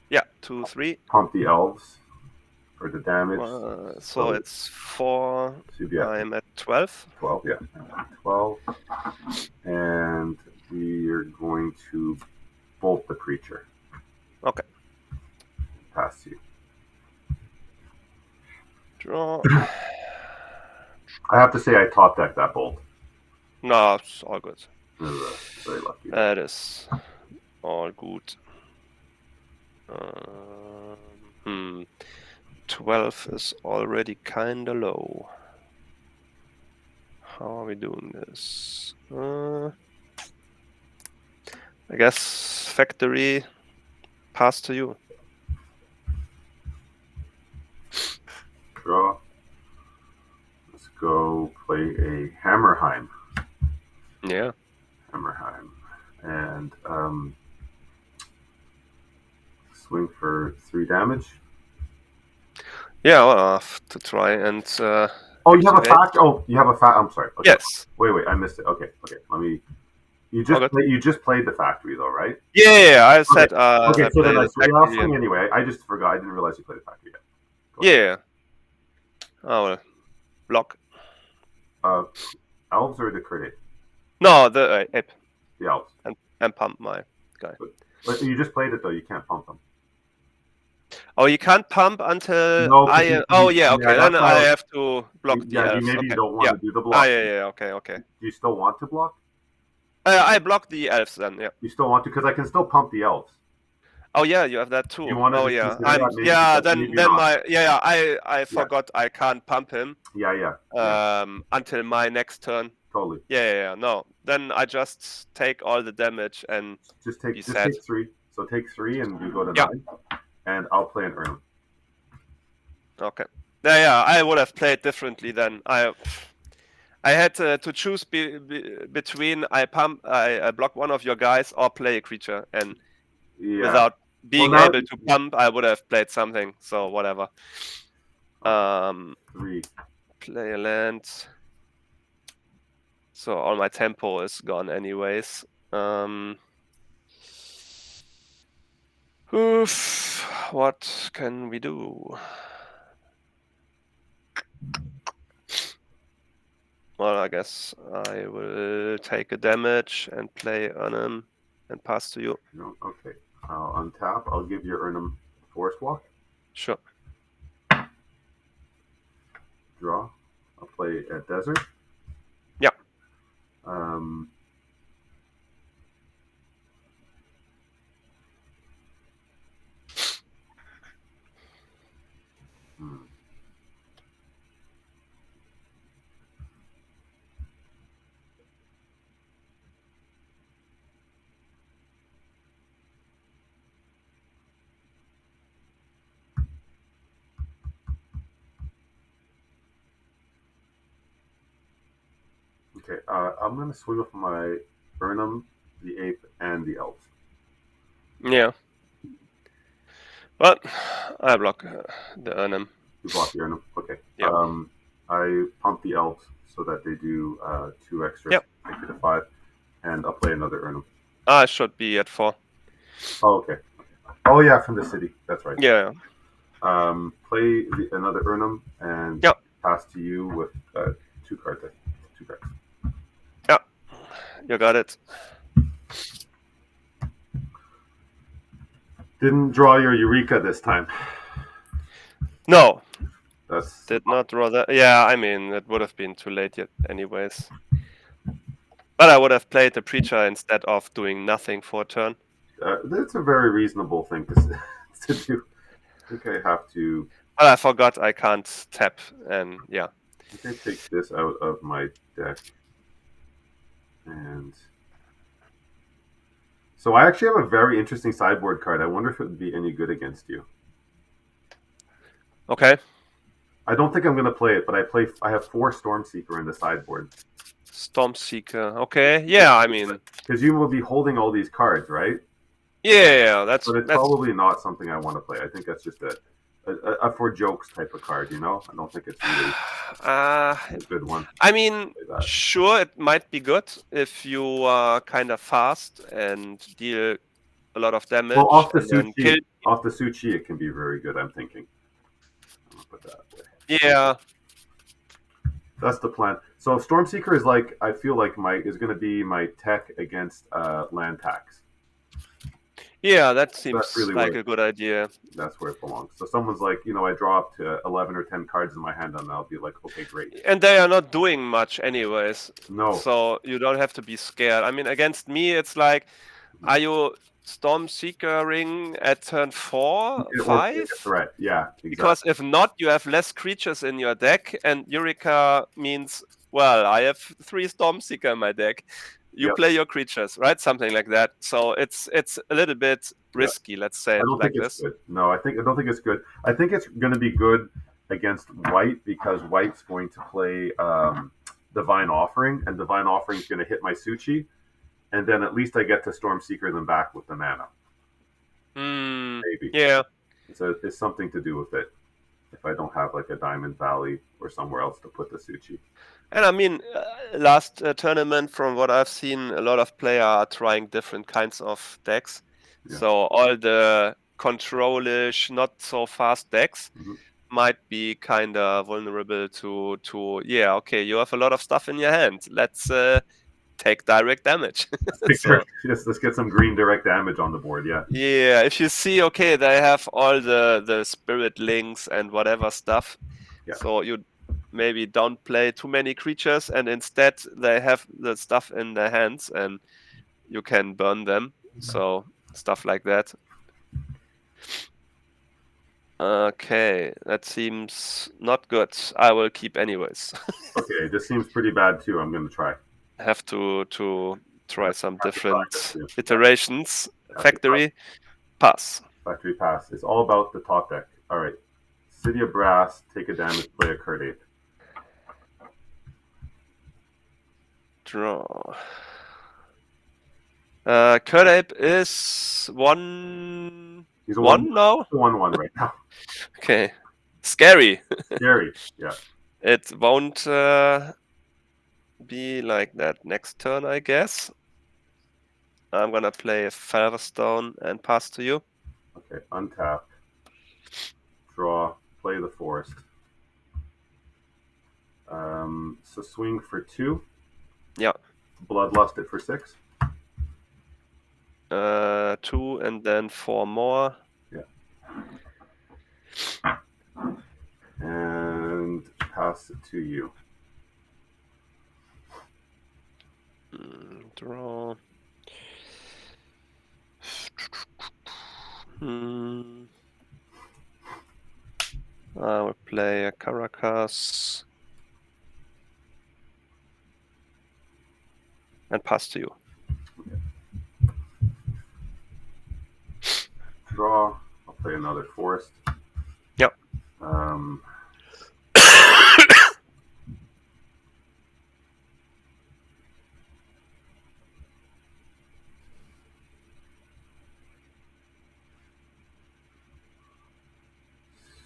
Yeah, 2, 3. Pump the elves for the damage. So it's 4. I'm at 12. 12, yeah. 12. And we are going to bolt the creature. Okay. Pass to you. Draw. I have to say I top decked that bolt. No, it's all good. Very lucky. That is all good. 12 is already kinda low. How are we doing this? I guess factory. Pass to you. Draw. Let's go play a Hammerheim. Yeah. Hammerheim. And swing for 3 damage. Yeah, I'll have to try and. You have a fact. Oh, you have a fact. I'm sorry. Okay. Yes. Wait. I missed it. Okay. Let me. You Okay. just played the factory though, right? Yeah, I said Okay, I so then played I'll the factory. swing anyway. I just forgot. I didn't realize you played the factory yet. Yeah. Oh, block. Elves or the critic? No, the ape The elves. and pump my guy. But you just played it though. You can't pump them. Oh, you can't pump until No. Oh, yeah. Okay, then That's I why. have to block the elves. Maybe Okay. you don't want Yeah. to do the block. Yeah. Okay. Do you still want to block? I block the elves then. Yeah. You still want to because I can still pump the elves. Oh yeah, you have that too. You want to Oh just yeah, consider that maybe Then not. my I forgot I can't pump him. Yeah. Until my next turn. Totally. Yeah. No, then I just take all the damage and just take 3. So take 3 and you go to 9, and I'll play an Urnum. Okay. Yeah. I would have played differently then. I had to choose between I block one of your guys or play a creature, and without being able to pump, I would have played something. So whatever. 3. Play a land. So all my tempo is gone anyways. Oof. What can we do? Well, I guess I will take a damage and play Urnum and pass to you. No, okay. I'll untap. I'll give your Urnum Forest Walk. Sure. Draw. I'll play a Desert. Yeah. Okay, I'm going to swing with my Urnum, the Ape, and the Elves. Yeah. But I block the Urnum. You block the Urnum? Okay. Yeah. I pump the Elves so that they do 2 extra. Yep. Take it to 5, and I'll play another Urnum. I should be at 4. Oh, okay. Oh, yeah, from the city. That's right. Yeah. Play another Urnum and pass to you with 2 cards. 2 cards. Yeah, you got it. Didn't draw your Eureka this time. No. Did not draw that. Yeah, I mean, it would have been too late yet anyways. But I would have played the Preacher instead of doing nothing for a turn. That's a very reasonable thing to do. I think I have to... But I forgot I can't tap, and yeah. I think I take this out of my deck. And... So I actually have a very interesting sideboard card. I wonder if it would be any good against you. Okay. I don't think I'm going to play it, but I have 4 Stormseeker in the sideboard. Stormseeker. Okay. Yeah, I mean... Because you will be holding all these cards, right? Yeah, that's... But it's probably not something I want to play. I think that's just a for jokes type of card, you know? I don't think it's really a good one. I mean, sure, it might be good if you are kind of fast and deal a lot of damage. Well, off the Suchi, it can be very good, I'm thinking. I'm gonna put that away. Yeah. That's the plan. So Stormseeker is like, I feel like is going to be my tech against land tax. Yeah, that seems like a good idea. That's where it belongs. So someone's like, I draw up to 11 or 10 cards in my hand, and I'll be like, okay, great. And they are not doing much anyways. No. So you don't have to be scared. I mean, against me, it's like, are you Stormseekering at turn 4, 5? Right, yeah, exactly. Because if not, you have less creatures in your deck, and Eureka means, well, I have 3 Stormseeker in my deck. You play your creatures, right? Something like that. So it's a little bit risky, let's say it like this. Good. No, I don't think it's good. I think it's going to be good against white because white's going to play Divine Offering, and Divine Offering is going to hit my Suchi, and then at least I get to Stormseeker them back with the mana. Maybe. Yeah. It's something to do with it. If I don't have like a Diamond Valley or somewhere else to put the Suchi. And I mean, last tournament, from what I've seen, a lot of players are trying different kinds of decks. Yeah. So all the control-ish, not so fast decks Mhm. might be kind of vulnerable to yeah, okay, you have a lot of stuff in your hand. Let's take direct damage. So Yes, let's get some green direct damage on the board. Yeah. yeah, if you see, okay, they have all the spirit links and whatever stuff. Yeah. So you maybe don't play too many creatures, and instead they have the stuff in their hands, and you can burn them. So stuff like that. Okay, that seems not good. I will keep anyways. Okay, this seems pretty bad too. I'm going to try. Have to try some Have to try this, different yeah. iterations. Have to try. Factory, pass. Factory pass. It's all about the top deck. All right. City of Brass, take a damage, play a card 8. Draw. Kurdape is 1-1 He's a 1 now. 1 right now. Okay, scary. Scary. Yeah. It won't be like that next turn, I guess. I'm gonna play a Featherstone and pass to you. Okay. Untap. Draw. Play the forest. So swing for 2. Yeah. Bloodlust it for 6. 2 and then 4 more. And pass it to you. Draw. I will play a Caracas and pass to you. Draw. I'll play another forest. Yep.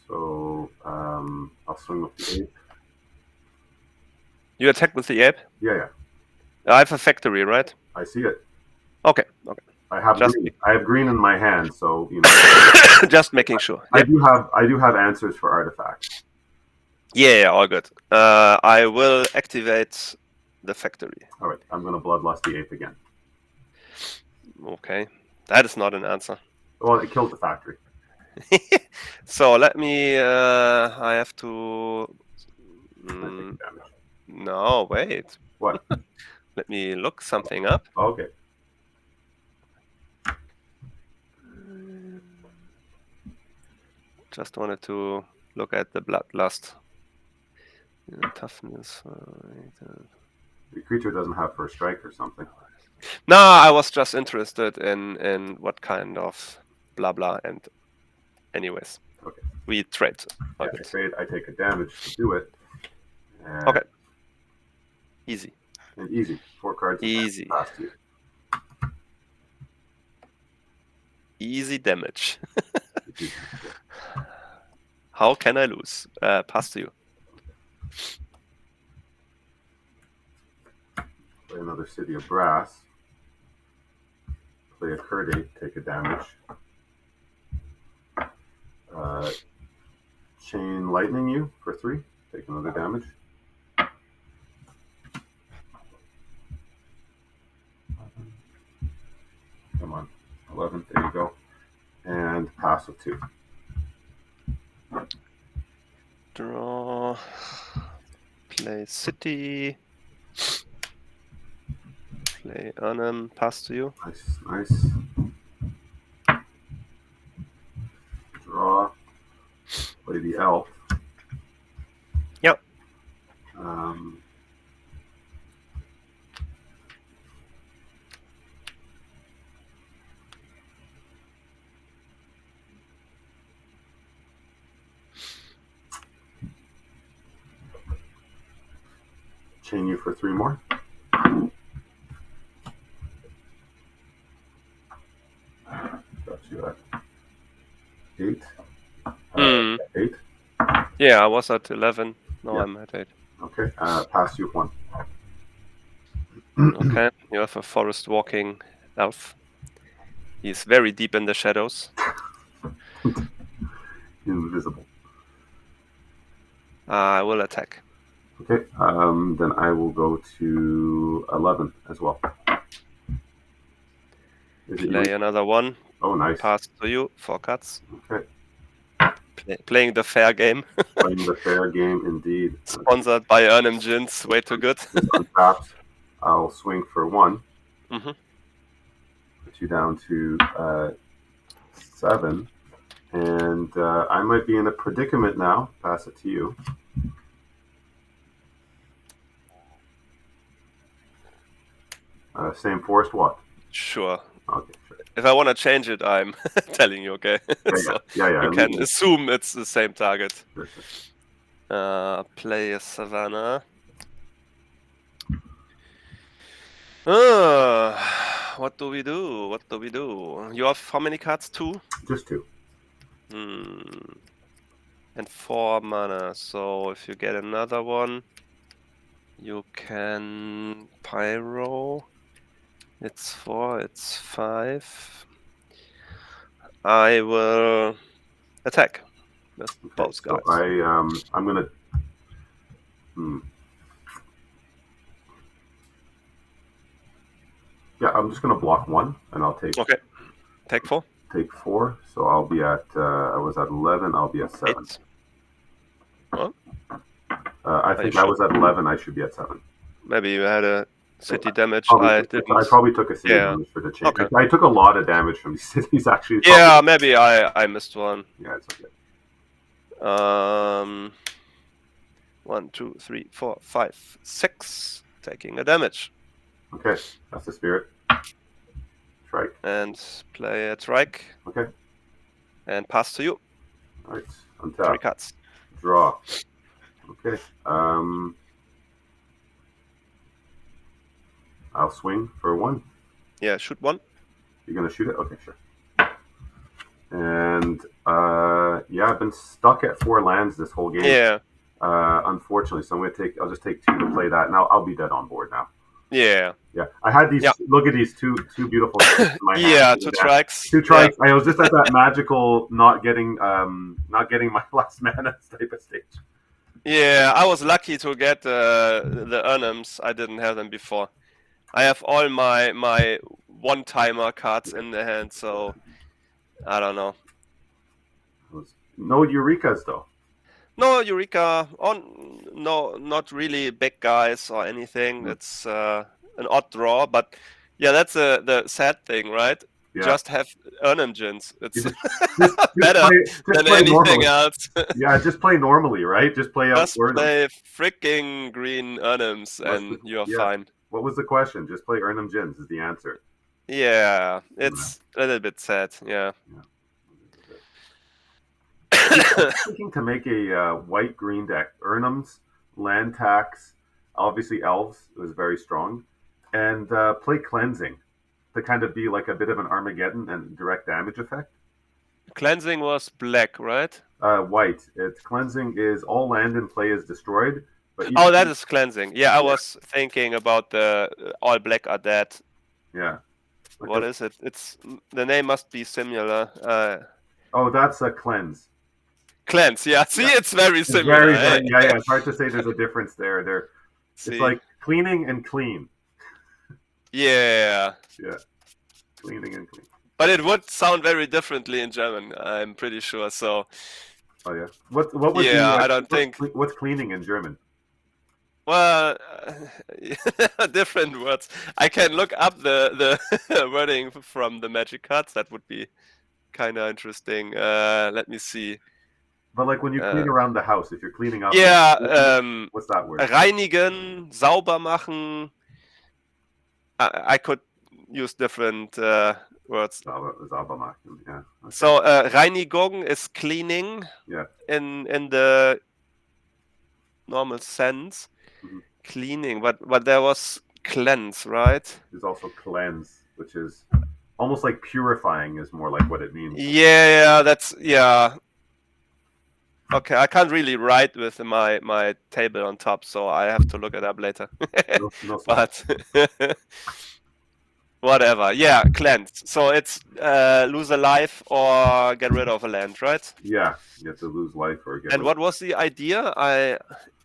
So I'll swing with the 8. You attack with the ape? Yeah. I have a factory, right? I see it. Okay. I have Just green. I have green in my hand, so you know. Just making sure. I Yep. do have answers for artifacts. Yeah, all good. I will activate the factory. All right, I'm going to bloodlust the 8 again. Okay, that is not an answer. Well, it killed the factory. So let me. I have to. I take damage. No, wait. What? Let me look something up. Okay. Just wanted to look at the bloodlust. Toughness. The creature doesn't have first strike or something. No, I was just interested in what kind of blah blah. And anyways, Okay. we trade. Yeah, I trade. I take a damage to do it. And Okay. Easy. And easy. 4 cards. Easy. Pass to you. Easy damage. How can I lose? Pass to you. Play another City of Brass. Play a card 8. Take a damage. Chain Lightning you for 3. Take another damage. Come on. 11. There you go. And pass with 2. Draw. Play city. Play Arnhem. Pass to you. Nice. Draw. Play the elf. Yep. Chain you for 3 more. Got you at 8. 8. Yeah, I was at 11. Now Yeah. I'm at 8. Okay. Okay, pass you 1. Okay, you have a forest walking elf. He's very deep in the shadows. Invisible. I will attack. Okay, then I will go to 11 as well. Is it Play you? another one. Oh, nice. Pass to you, 4 cuts. Okay, Playing the fair game. playing the fair game indeed. Sponsored by Ernham Gins. Way too good. This untapped. I'll swing for 1. Mhm. Put you down to 7. And I might be in a predicament now. Pass it to you. Same forest walk. Sure. Okay, sure. If I want to change it, I'm telling you, okay? So Yeah. you can assume it's the same target. Sure. Play a Savannah. What do we do? What do we do? You have how many cards? 2? Just 2. And 4 mana. So if you get another one, you can Pyro. It's 4, it's 5. I will attack with both guys. So I'm gonna. Yeah, I'm just gonna block 1, and I'll take. Okay. Take 4. Take 4. So I'll be at. I was at 11. I'll be at 7. 8. Oh, I think I was at 11. I should be at 7. maybe you had a city damage. I probably took a city damage for the change. Okay. I took a lot of damage from these cities actually. Yeah, maybe I missed one. Yeah, it's okay. 1, 2, 3, 4, 5, 6. Taking a damage. Okay, that's the spirit. Trike. And play a trike. Okay. And pass to you. All right. Untap. 3 cuts. Draw. Okay. I'll swing for 1. Yeah, shoot 1. You're gonna shoot it? Okay, sure. And yeah, I've been stuck at 4 lands this whole game. Yeah. Unfortunately, so I'll just take 2 to play that. Now I'll be dead on board now. Yeah. Yeah. I had these. Yeah. Look at these two beautiful. In my yeah, 2 trikes. 2 trikes. Yeah. I was just at that magical not getting my last mana type of stage. Yeah, I was lucky to get the Urnhams. I didn't have them before. I have all my one-timer cards in the hand, so I don't know. No Eurekas though. No Eureka. No, not really big guys or anything. It's an odd draw, but yeah, that's the sad thing, right? Yeah. Just have Urnham Gins. It's just better than anything normally. else. Yeah, just play normally, right? Just play out. Just play freaking green Urnhams and you're fine. What was the question? Just play Urnham Gins is the answer. Yeah, it's a little bit sad. Yeah. I'm thinking to make a white-green deck. Urnhams, land tax, obviously elves was very strong, and play cleansing to kind of be like a bit of an Armageddon and direct damage effect. Cleansing was black, right? White. It's cleansing is all land in play is destroyed. But that is cleansing. Yeah, I was thinking about the all black are dead. Yeah. What is it? It's the name must be similar. That's a cleanse. Cleanse, yeah. See, it's very similar. Yeah. It's hard to say there's a difference there. It's like cleaning and clean. Yeah. Yeah. Cleaning and clean. But it would sound very differently in German, I'm pretty sure. So. Oh yeah. What would I don't think. What's cleaning in German? Well, different words. I can look up the wording from the magic cards. That would be kind of interesting. Let me see. But like when you clean around the house, if you're cleaning up. Yeah. What's that word? Reinigen, sauber machen. I could use different words. Sauber machen, yeah. Okay. So Reinigung is cleaning. Yeah. In the normal sense. Mm-hmm. Cleaning, but there was cleanse, right? There's also cleanse, which is almost like purifying is more like what it means. Yeah, that's Okay, I can't really write with my table on top, so I have to look it up later. No But whatever. Yeah, cleanse. So it's lose a life or get rid of a land, right? Yeah, you have to lose life or get And rid what was the idea?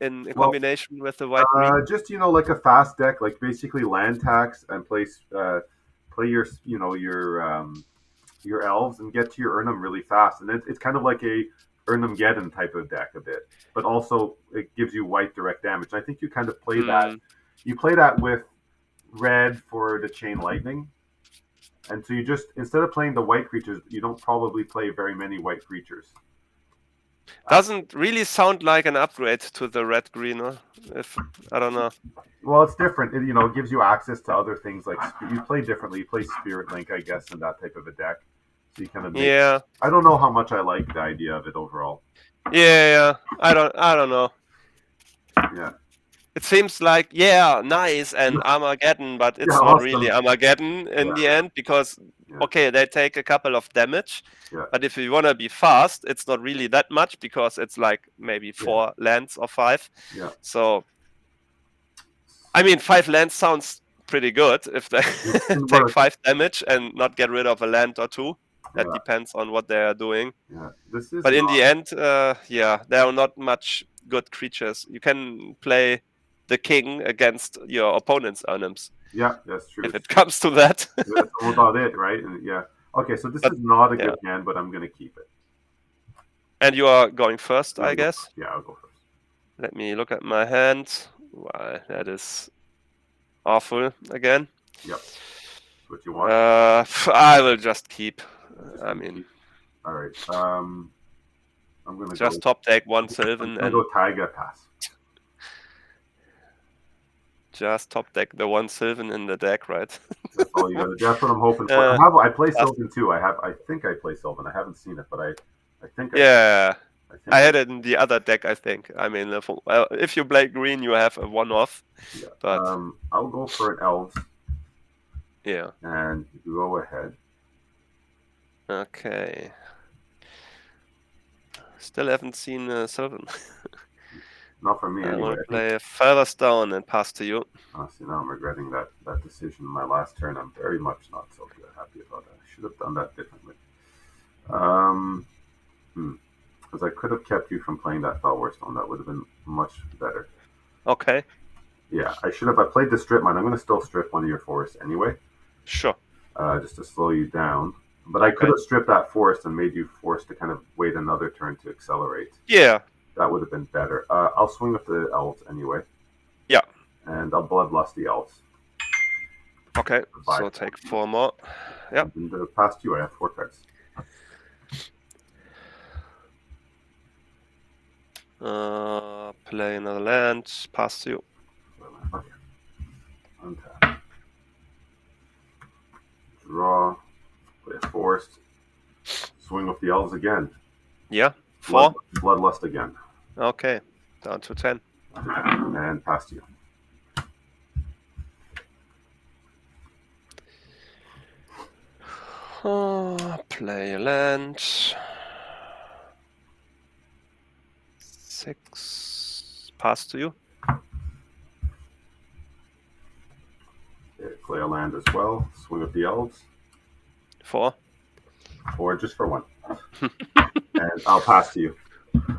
In Well, combination with the white green. just like a fast deck, like basically land tax and play your elves and get to your Urnum really fast, and it's kind of like a Urnum-Geddon type of deck a bit, but also it gives you white direct damage. And I think you kind of play that. You play that with red for the chain lightning, and so you just instead of playing the white creatures, you don't probably play very many white creatures. Doesn't really sound like an upgrade to the red green. If I don't know. Well, it's different. It gives you access to other things like you play differently. You play Spirit Link, I guess, in that type of a deck. So you kind of make. Yeah. I don't know how much I like the idea of it overall. Yeah. I don't know. Yeah. It seems like nice and Armageddon, but it's not awesome. really Armageddon in the end because okay, they take a couple of damage, but if you wanna be fast, it's not really that much because it's like maybe 4 lands or 5. Yeah. So I mean 5 lands sounds pretty good if they take 5 damage and not get rid of a land or 2. That depends on what they are doing. Yeah. This is. But in the end, there are not much good creatures. You can play the king against your opponent's Urnums. Yeah, that's true. If it comes to that. That's all about it, right? And okay, so this is not a good hand, but I'm going to keep it. And you are going first, I guess? Yeah, I'll go first. Let me look at my hand. Wow, that is awful again. Yep. That's what you want. I will just keep. I mean. All right. I'm going to just top deck 1 Sylvan and go Taiga pass. Just top deck the 1 Sylvan in the deck, right? That's all you got to do. That's what I'm hoping for. I play Sylvan too. I think I play Sylvan. I haven't seen it, but I think. I had it in the other deck. I think. I mean, if you play green, you have a 1-off. Yeah. But I'll go for an Elves. Yeah. And you go ahead. Okay. Still haven't seen Sylvan. Not for me, anyway. I will play further stone and pass to you. See, now I'm regretting that decision in my last turn. I'm very much not so good, happy about that. I should have done that differently. Because I could have kept you from playing that Thought Stone. That would have been much better. Okay. Yeah, I should have. I played the strip mine. I'm going to still strip one of your forests anyway. Sure. Just to slow you down. But I could have stripped that forest and made you forced to kind of wait another turn to accelerate. Yeah. That would have been better. I'll swing with the elves anyway. Yeah. And I'll bloodlust the elves. Okay, so take 4 more. Yeah. And past you, I have 4 cards. Play another land, pass to you. Okay. Untap. Draw. Play a forest. Swing with the elves again. Yeah. 4. Bloodlust again. Okay. Down to 10. And past you. Play a land. 6. Pass to you. Play a land as well. Swing with the elves. 4. 4 just for 1. And I'll pass to you.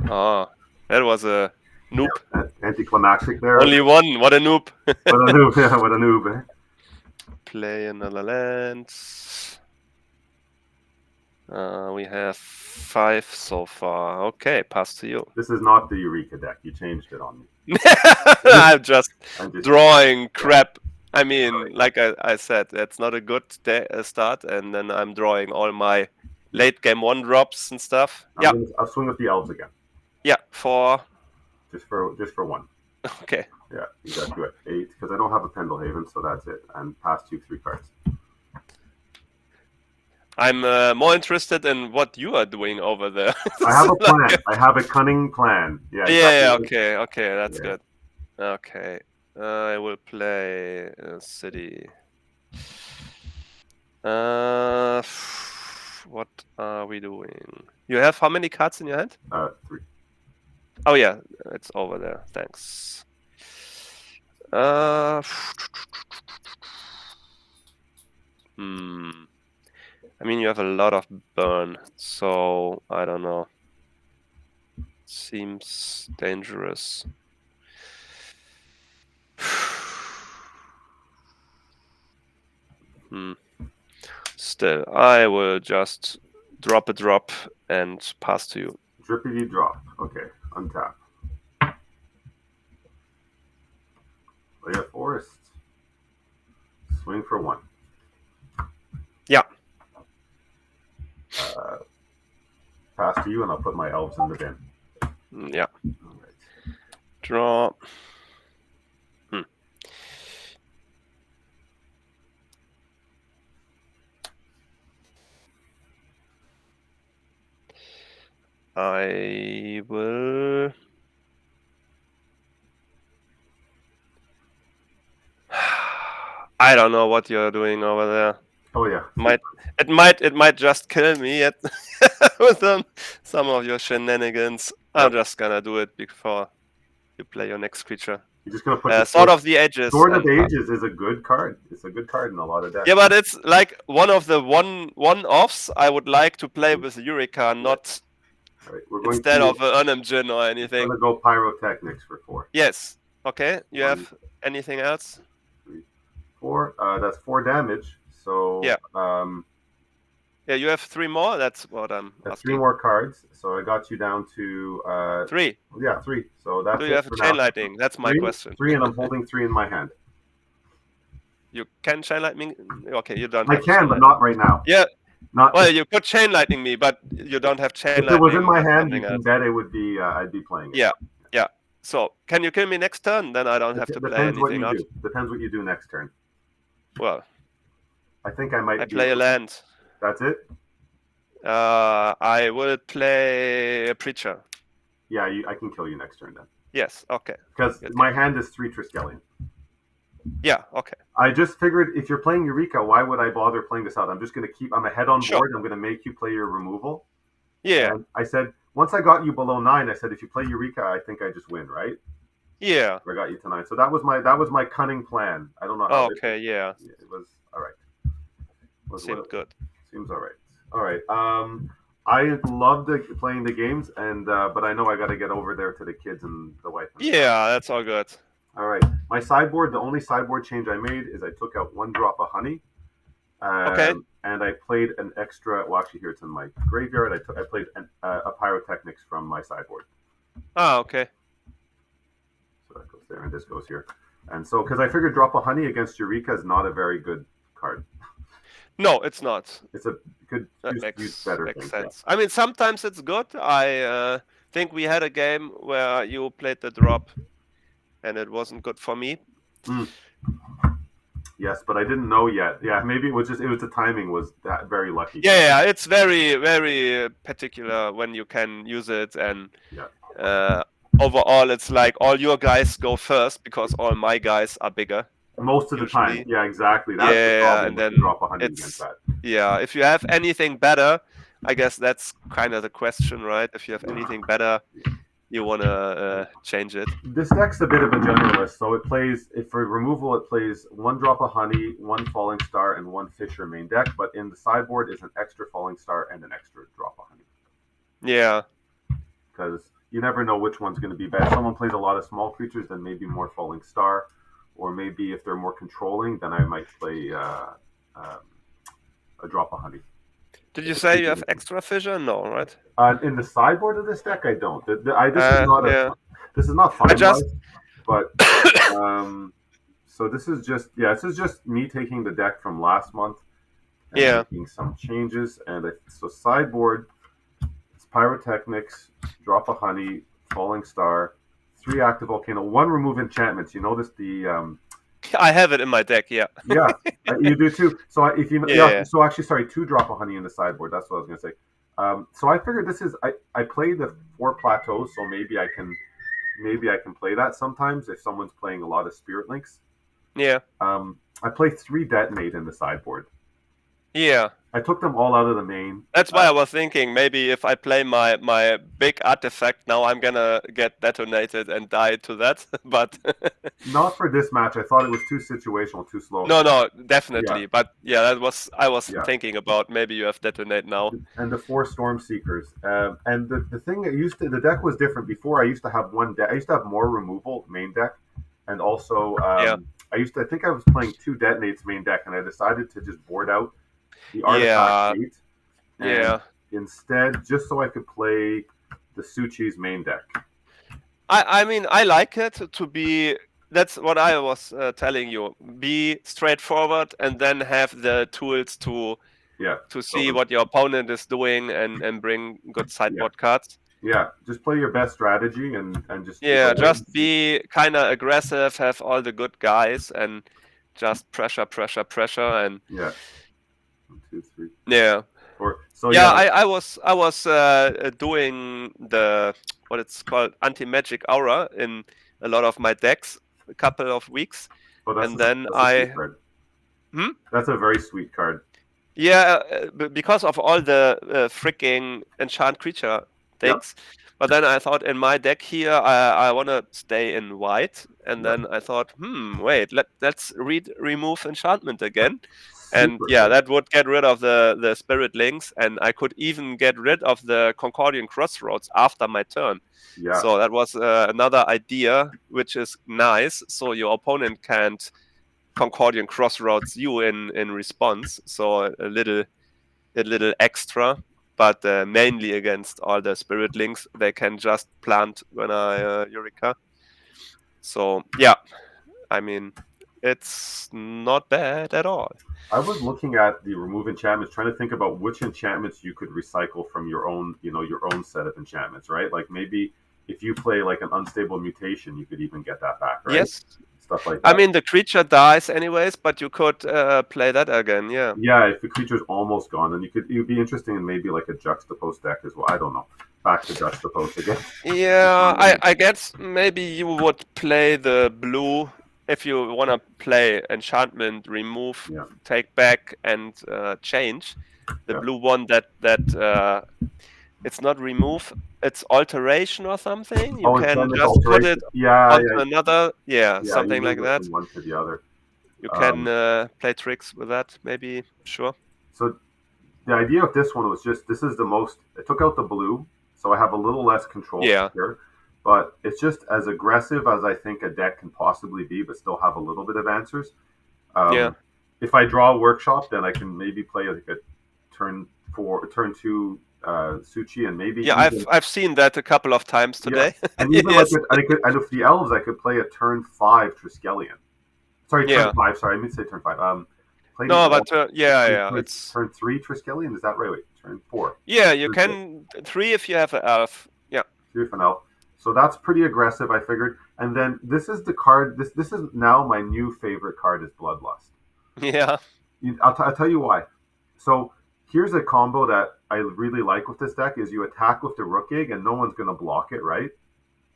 Oh, that was a noob. Yeah, anticlimactic there. Only 1. What a noob. What a noob. Yeah, what a noob. Play another land. We have 5 so far. Okay, pass to you. This is not the Eureka deck. You changed it on me. I'm just drawing crap. I mean, like I said, it's not a good start, and then I'm drawing all my late game 1 drops and stuff. I'll swing with the elves again. Yeah, 4. Just for 1. Okay. Yeah, you got you at 8 because I don't have a Pendlehaven, so that's it. And past you 3 cards. I'm more interested in what you are doing over there. I have a plan. I have a cunning plan. Yeah. Yeah. Okay. That's good. Okay. I will play a city. What are we doing? You have how many cards in your hand? 3. Oh yeah, it's over there. Thanks. I mean, you have a lot of burn, so I don't know. Seems dangerous. Still, I will just drop a drop and pass to you. Drippity drop. Okay, untap. Play a forest. Swing for 1. Yeah. Pass to you, and I'll put my elves in the bin. Yeah. All right. Draw. I will. I don't know what you're doing over there. Oh yeah. It might just kill me with some of your shenanigans. I'm just gonna do it before you play your next creature. You're just gonna put Sword of the Ages. Sword of the Ages is a good card. It's a good card in a lot of decks. Yeah, but it's like one of the one-offs I would like to play with Eureka, not instead of an Unimgin or anything. We're gonna go Pyrotechnics for 4. Yes. Okay. You have anything else? 3, 4. That's 4 damage. So yeah. Yeah, you have 3 more. That's what I'm asking. 3 more cards. So I got you down to 3. Yeah, 3. So that's. Do you have a chain lightning? That's my question. 3, and I'm holding 3 in my hand. You can chain lightning. Okay, you don't. I can, but not right now. Yeah. Not. Well, you could chain lightning me, but you don't have chain lightning. If it was in my hand, you can bet it would be. I'd be playing it. Yeah. Yeah. So can you kill me next turn? Then I don't have to play anything else. Depends what you do next turn. Well, I think I might. I play a land. That's it. I will play a Preacher. Yeah, I can kill you next turn then. Yes. Okay. Because my hand is 3 Triskelion. Yeah. Okay. I just figured if you're playing Eureka, why would I bother playing this out? I'm just going to I'm ahead on board. I'm going to make you play your removal. Yeah. And I said, once I got you below 9, I said, if you play Eureka, I think I just win, right? Yeah. I got you to 9. So that was my cunning plan. I don't know how. Okay. Yeah. It was all right. Seemed good. Seems all right. All right. I loved playing the games, and but I know I got to get over there to the kids and the wife. Yeah, that's all good. All right. My sideboard, the only sideboard change I made is I took out 1 drop of honey. Okay. And I played an extra. Well, actually, here it's in my graveyard. I played a Pyrotechnics from my sideboard. Oh, okay. So that goes there, and this goes here. And so, because I figured drop of honey against Eureka is not a very good card. No, it's not. It's a good use better makes thing, sense. Yeah. I mean, sometimes it's good. I think we had a game where you played the drop, and it wasn't good for me. Yes, but I didn't know yet. Yeah, maybe it was the timing was that very lucky. Yeah, it's very, very particular when you can use it, and overall, it's like all your guys go first because all my guys are bigger. Most of the time, yeah, exactly. That's the problem and then drop 100 against that. Yeah, if you have anything better, I guess that's kind of the question, right? If you have anything better, you want to change it. This deck's a bit of a generalist, so it plays, for removal, it plays 1 drop of honey, 1 falling star, and 1 Fisher main deck, but in the sideboard is an extra falling star and an extra drop of honey. Yeah. Because you never know which one's going to be better. If someone plays a lot of small creatures, then maybe more falling star. Or maybe if they're more controlling, then I might play a drop of honey. Did you say you have extra Fissure? No, right? In the sideboard of this deck, I don't. This is not fun, but so this is just me taking the deck from last month and making some changes. And so sideboard, it's Pyrotechnics, drop of honey, falling star, 3 active volcano, 1 remove enchantments. You notice I have it in my deck, yeah. Yeah, you do too. So if you so actually, sorry, 2 drop of honey in the sideboard. That's what I was gonna say. So I figured this is I play the 4 plateaus, so maybe I can play that sometimes if someone's playing a lot of Spirit Links. Yeah. I play 3 detonate in the sideboard. Yeah. I took them all out of the main. That's why I was thinking maybe if I play my big artifact now, I'm gonna get detonated and die to that. But Not for this match. I thought it was too situational, too slow. no, Yeah, definitely. But yeah, I was yeah. thinking about maybe you have detonate now. And the 4 Storm Seekers. And the thing that the deck was different before. I used to have one deck. I used to have more removal main deck, and also Yeah. I think I was playing 2 detonates main deck, and I decided to just board out the artifact 8, and Yeah. instead, just so I could play the Suchi's main deck. I mean, I like it to be. That's what I was telling you. Be straightforward, and then have the tools to see what your opponent is doing, and bring good sideboard cards. Yeah, just play your best strategy and just just be kind of aggressive, have all the good guys, and just pressure, and yeah. 1, 2, 3. Yeah. 4. So I was doing the what it's called anti-magic aura in a lot of my decks a couple of weeks, and then that's a very sweet card. Yeah, because of all the freaking enchant creature things. But then I thought in my deck here, I want to stay in white, and then I thought, wait, let's remove enchantment again. And yeah, that would get rid of the spirit links, and I could even get rid of the Concordian Crossroads after my turn. Yeah. So that was another idea, which is nice. So your opponent can't Concordian Crossroads you in response. So a little extra, but mainly against all the spirit links, they can just plant when I Eureka. So yeah, I mean, it's not bad at all. I was looking at the remove enchantments, trying to think about which enchantments you could recycle from your own, your own set of enchantments, right? Like maybe if you play like an unstable mutation, you could even get that back, right? Yes. Stuff like that. I mean, the creature dies anyways, but you could play that again, yeah. Yeah, if the creature's almost gone, then it would be interesting in maybe like a juxtapose deck as well. I don't know. Back to juxtapose again. Yeah, I guess maybe you would play the blue if you want to play enchantment, remove, take back, and change. The blue one that it's not remove, it's alteration or something. You can just put it onto another, something like that. From one to the other. You can play tricks with that, maybe, sure. So the idea of this one was just, this is the most, I took out the blue, so I have a little less control here. But it's just as aggressive as I think a deck can possibly be, but still have a little bit of answers. If I draw a workshop, then I can maybe play like a turn 2 Suchi, and maybe I've seen that a couple of times today. And even like and if the elves, I could play a turn 5 Triskelion. Sorry, turn 5. Sorry, I meant to say turn 5. It's turn 3 Triskelion. Is that right? Wait, turn 4. Yeah, you can 3 if you have an elf. Yeah, 3 if an elf. So that's pretty aggressive, I figured. And then this is the card. This is now my new favorite card is Bloodlust. Yeah. I'll tell you why. So here's a combo that I really like with this deck: is you attack with the Rook Egg and no one's going to block it, right?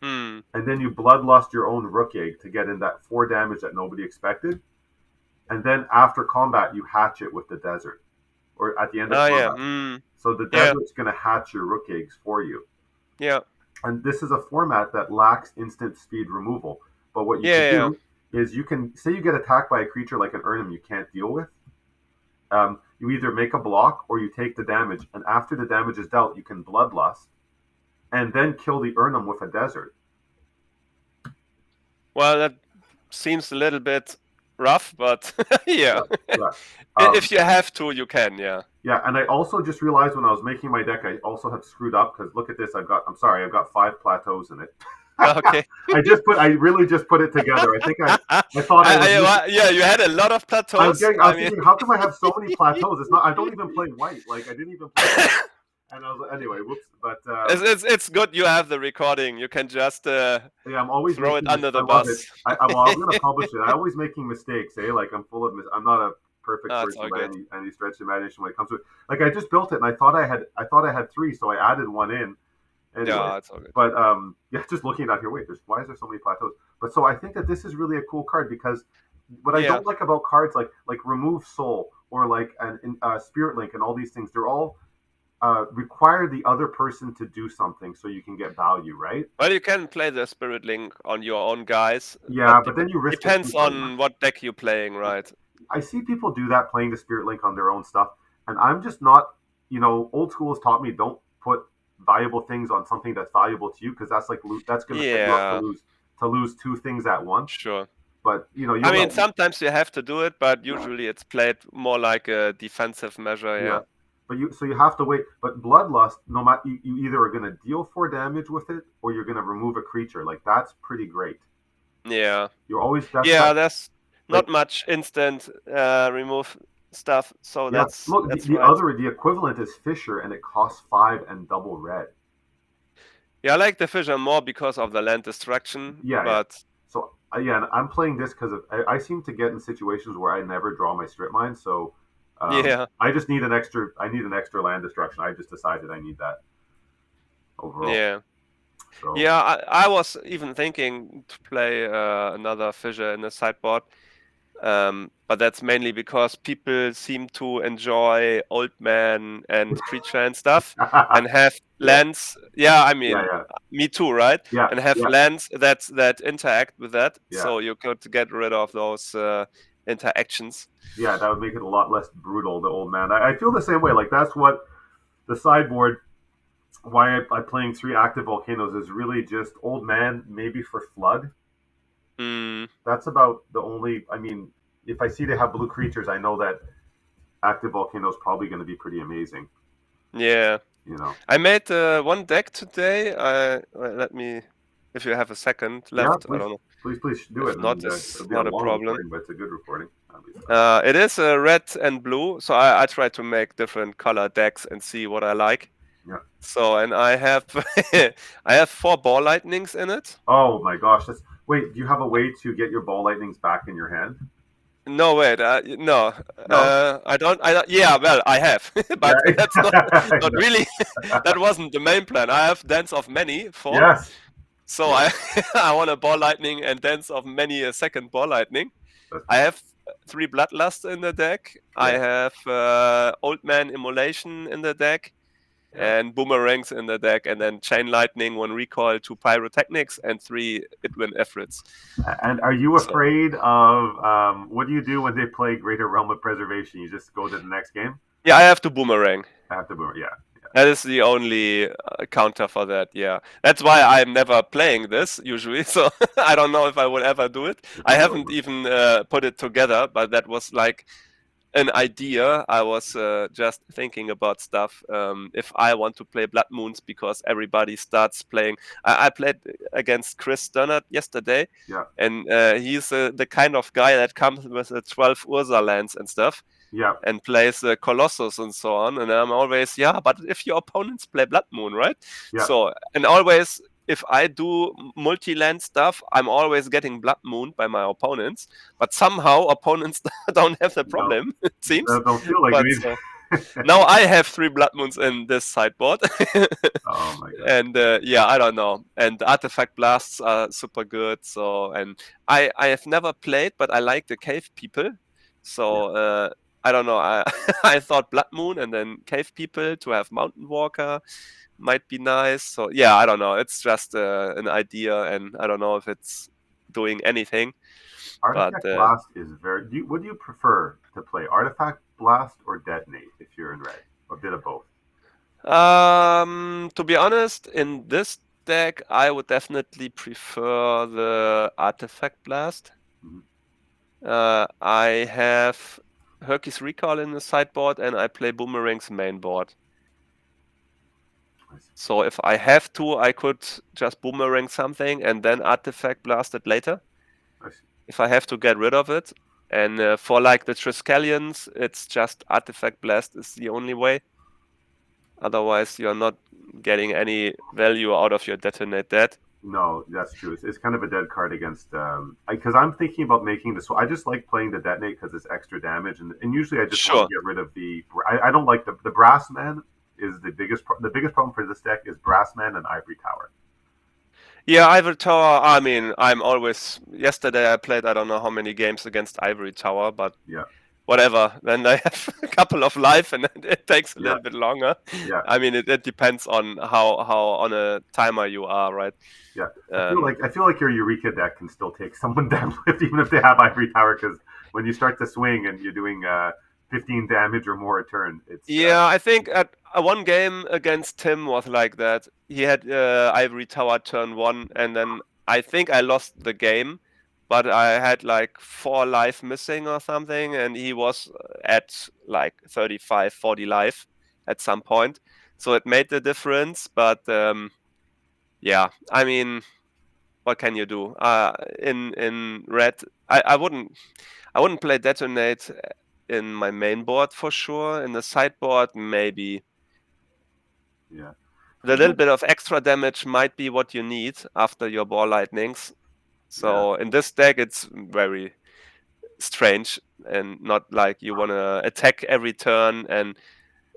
And then you Bloodlust your own Rook Egg to get in that 4 damage that nobody expected. And then after combat, you hatch it with the Desert, or at the end of combat. So the Desert's going to hatch your Rook Eggs for you. Yeah. And this is a format that lacks instant speed removal. But what you can do is you can say you get attacked by a creature like an Urnum you can't deal with. You either make a block or you take the damage. And after the damage is dealt, you can Bloodlust and then kill the Urnum with a Desert. Well, that seems a little bit rough, but if you have to, you can, Yeah, and I also just realized when I was making my deck, I also have screwed up because look at this. I've got 5 plateaus in it. Okay. I really just put it together. I think I thought you had a lot of plateaus. I was thinking, how come I have so many plateaus? It's not. I don't even play white. Like I didn't even play white. And I was like, anyway, whoops. But it's good you have the recording. You can just I'm always throw it under the bus. I'm gonna publish it. I'm always making mistakes. Like I'm full of. I'm not a perfect person by any stretch of imagination when it comes to it. Like I just built it and I thought I had 3, so I added 1 in. Anyway, yeah, it's all good. But just looking at here, wait, why is there so many plateaus? But so I think that this is really a cool card because what I don't like about cards like Remove Soul or like a Spirit Link and all these things, they're all require the other person to do something so you can get value, right? Well, you can play the Spirit Link on your own guys. Yeah, but then you risk depends it. on what deck you're playing, right? I see people do that, playing the Spirit Link on their own stuff, and I'm just not. Old school has taught me, don't put valuable things on something that's valuable to you, because that's like that's going to set you up to lose two things at once. Sure. But I mean, sometimes you have to do it, but usually it's played more like a defensive measure. Yeah. But you have to wait. But Bloodlust, no matter, you either are going to deal 4 damage with it, or you're going to remove a creature. Like, that's pretty great. Yeah. You're always there's not much instant remove stuff, so that's look. that's the equivalent is Fisher, and it costs 5 and double red. Yeah, I like the Fisher more because of the land destruction. Yeah, but so and I'm playing this because I seem to get in situations where I never draw my strip mine. So I just need an extra. I need an extra land destruction. I just decided I need that overall. Yeah. So. Yeah, I was even thinking to play another Fisher in the sideboard. But that's mainly because people seem to enjoy Old Man and Preacher and stuff, and have lands. Yeah, I mean, me too, right? Yeah, and have lands that interact with that. Yeah. So you could get rid of those interactions. Yeah, that would make it a lot less brutal, the Old Man. I feel the same way. Like, that's what the sideboard, why I'm playing 3 active volcanoes, is really just Old Man, maybe for Flood. That's about the only. I mean, if I see they have blue creatures, I know that active volcano is probably going to be pretty amazing. Yeah. I made one deck today. Let me, if you have a second left, please, I don't know. Please do it. Not, it's not a problem. But it's a good recording. It is red and blue, so I try to make different color decks and see what I like. Yeah. So, and I have I have 4 ball lightnings in it. Oh my gosh! Wait, do you have a way to get your ball lightnings back in your hand? No, wait, no. I don't. Yeah, well, I have, but that's not really. That wasn't the main plan. I have Dance of Many 4. Yes. So I want a ball lightning and Dance of Many a second ball lightning. I have 3 Bloodlust in the deck. I have Old Man Immolation in the deck. And Boomerangs in the deck, and then Chain Lightning, 1 Recall, 2 Pyrotechnics, and 3 Idwin Efrits. And are you afraid of what do you do when they play Greater Realm of Preservation? You just go to the next game? Yeah, I have to Boomerang. Yeah. That is the only counter for that, yeah. That's why I'm never playing this, usually, so I don't know if I will ever do it. I haven't even put it together, but that was like an idea. I was just thinking about stuff. If I want to play Blood Moons, because everybody starts playing. I played against Chris Sternert yesterday, and he's the kind of guy that comes with 12 Urza lands and stuff, and plays Colossus and so on. And I'm always, but if your opponents play Blood Moon, right? So, and always, if I do multi-land stuff, I'm always getting Blood Moon by my opponents. But somehow opponents don't have the problem, it seems. Don't feel like now I have 3 Blood Moons in this sideboard. Oh my god. And I don't know. And Artifact Blasts are super good. So, and I have never played, but I like the Cave People. So I don't know. I thought Blood Moon and then Cave People to have Mountain Walker might be nice. So I don't know. It's just an idea, and I don't know if it's doing anything. Artifact Blast is very. What do you prefer to play? Artifact Blast or Detonate if you're in red? A bit of both. To be honest, in this deck, I would definitely prefer the Artifact Blast. I have Herky's Recall in the sideboard, and I play Boomerang's main board. So if I have to, I could just Boomerang something and then Artifact Blast it later. If I have to get rid of it. And for like the Triskelions, it's just Artifact Blast is the only way. Otherwise, you're not getting any value out of your Detonate Dead. No, that's true. It's kind of a dead card against... Because I'm thinking about making this... So I just like playing the Detonate because it's extra damage. And usually I just want to get rid of the... I don't like the Brass Man is the biggest problem for this deck is Brass Man and Ivory Tower. Yeah, Ivory Tower, I mean, I'm always... Yesterday I played I don't know how many games against Ivory Tower, but whatever. Then they have a couple of life, and then it takes a Yeah. little bit longer. Yeah. I mean, it depends on how on a timer you are, right? Yeah. I feel like your Eureka deck can still take someone down even if they have Ivory Tower, because when you start to swing and you're doing 15 damage or more a turn, it's Yeah, I think at one game against Tim was like that. He had Ivory Tower turn 1, and then I think I lost the game, but I had like 4 life missing or something, and he was at like 35, 40 life at some point. So it made the difference, but yeah, I mean, what can you do? In red, I wouldn't play Detonate in my main board for sure. In the sideboard, maybe. yeah. The little bit of extra damage might be what you need after your Ball Lightnings. So in this deck, it's very strange and not like you want to attack every turn. And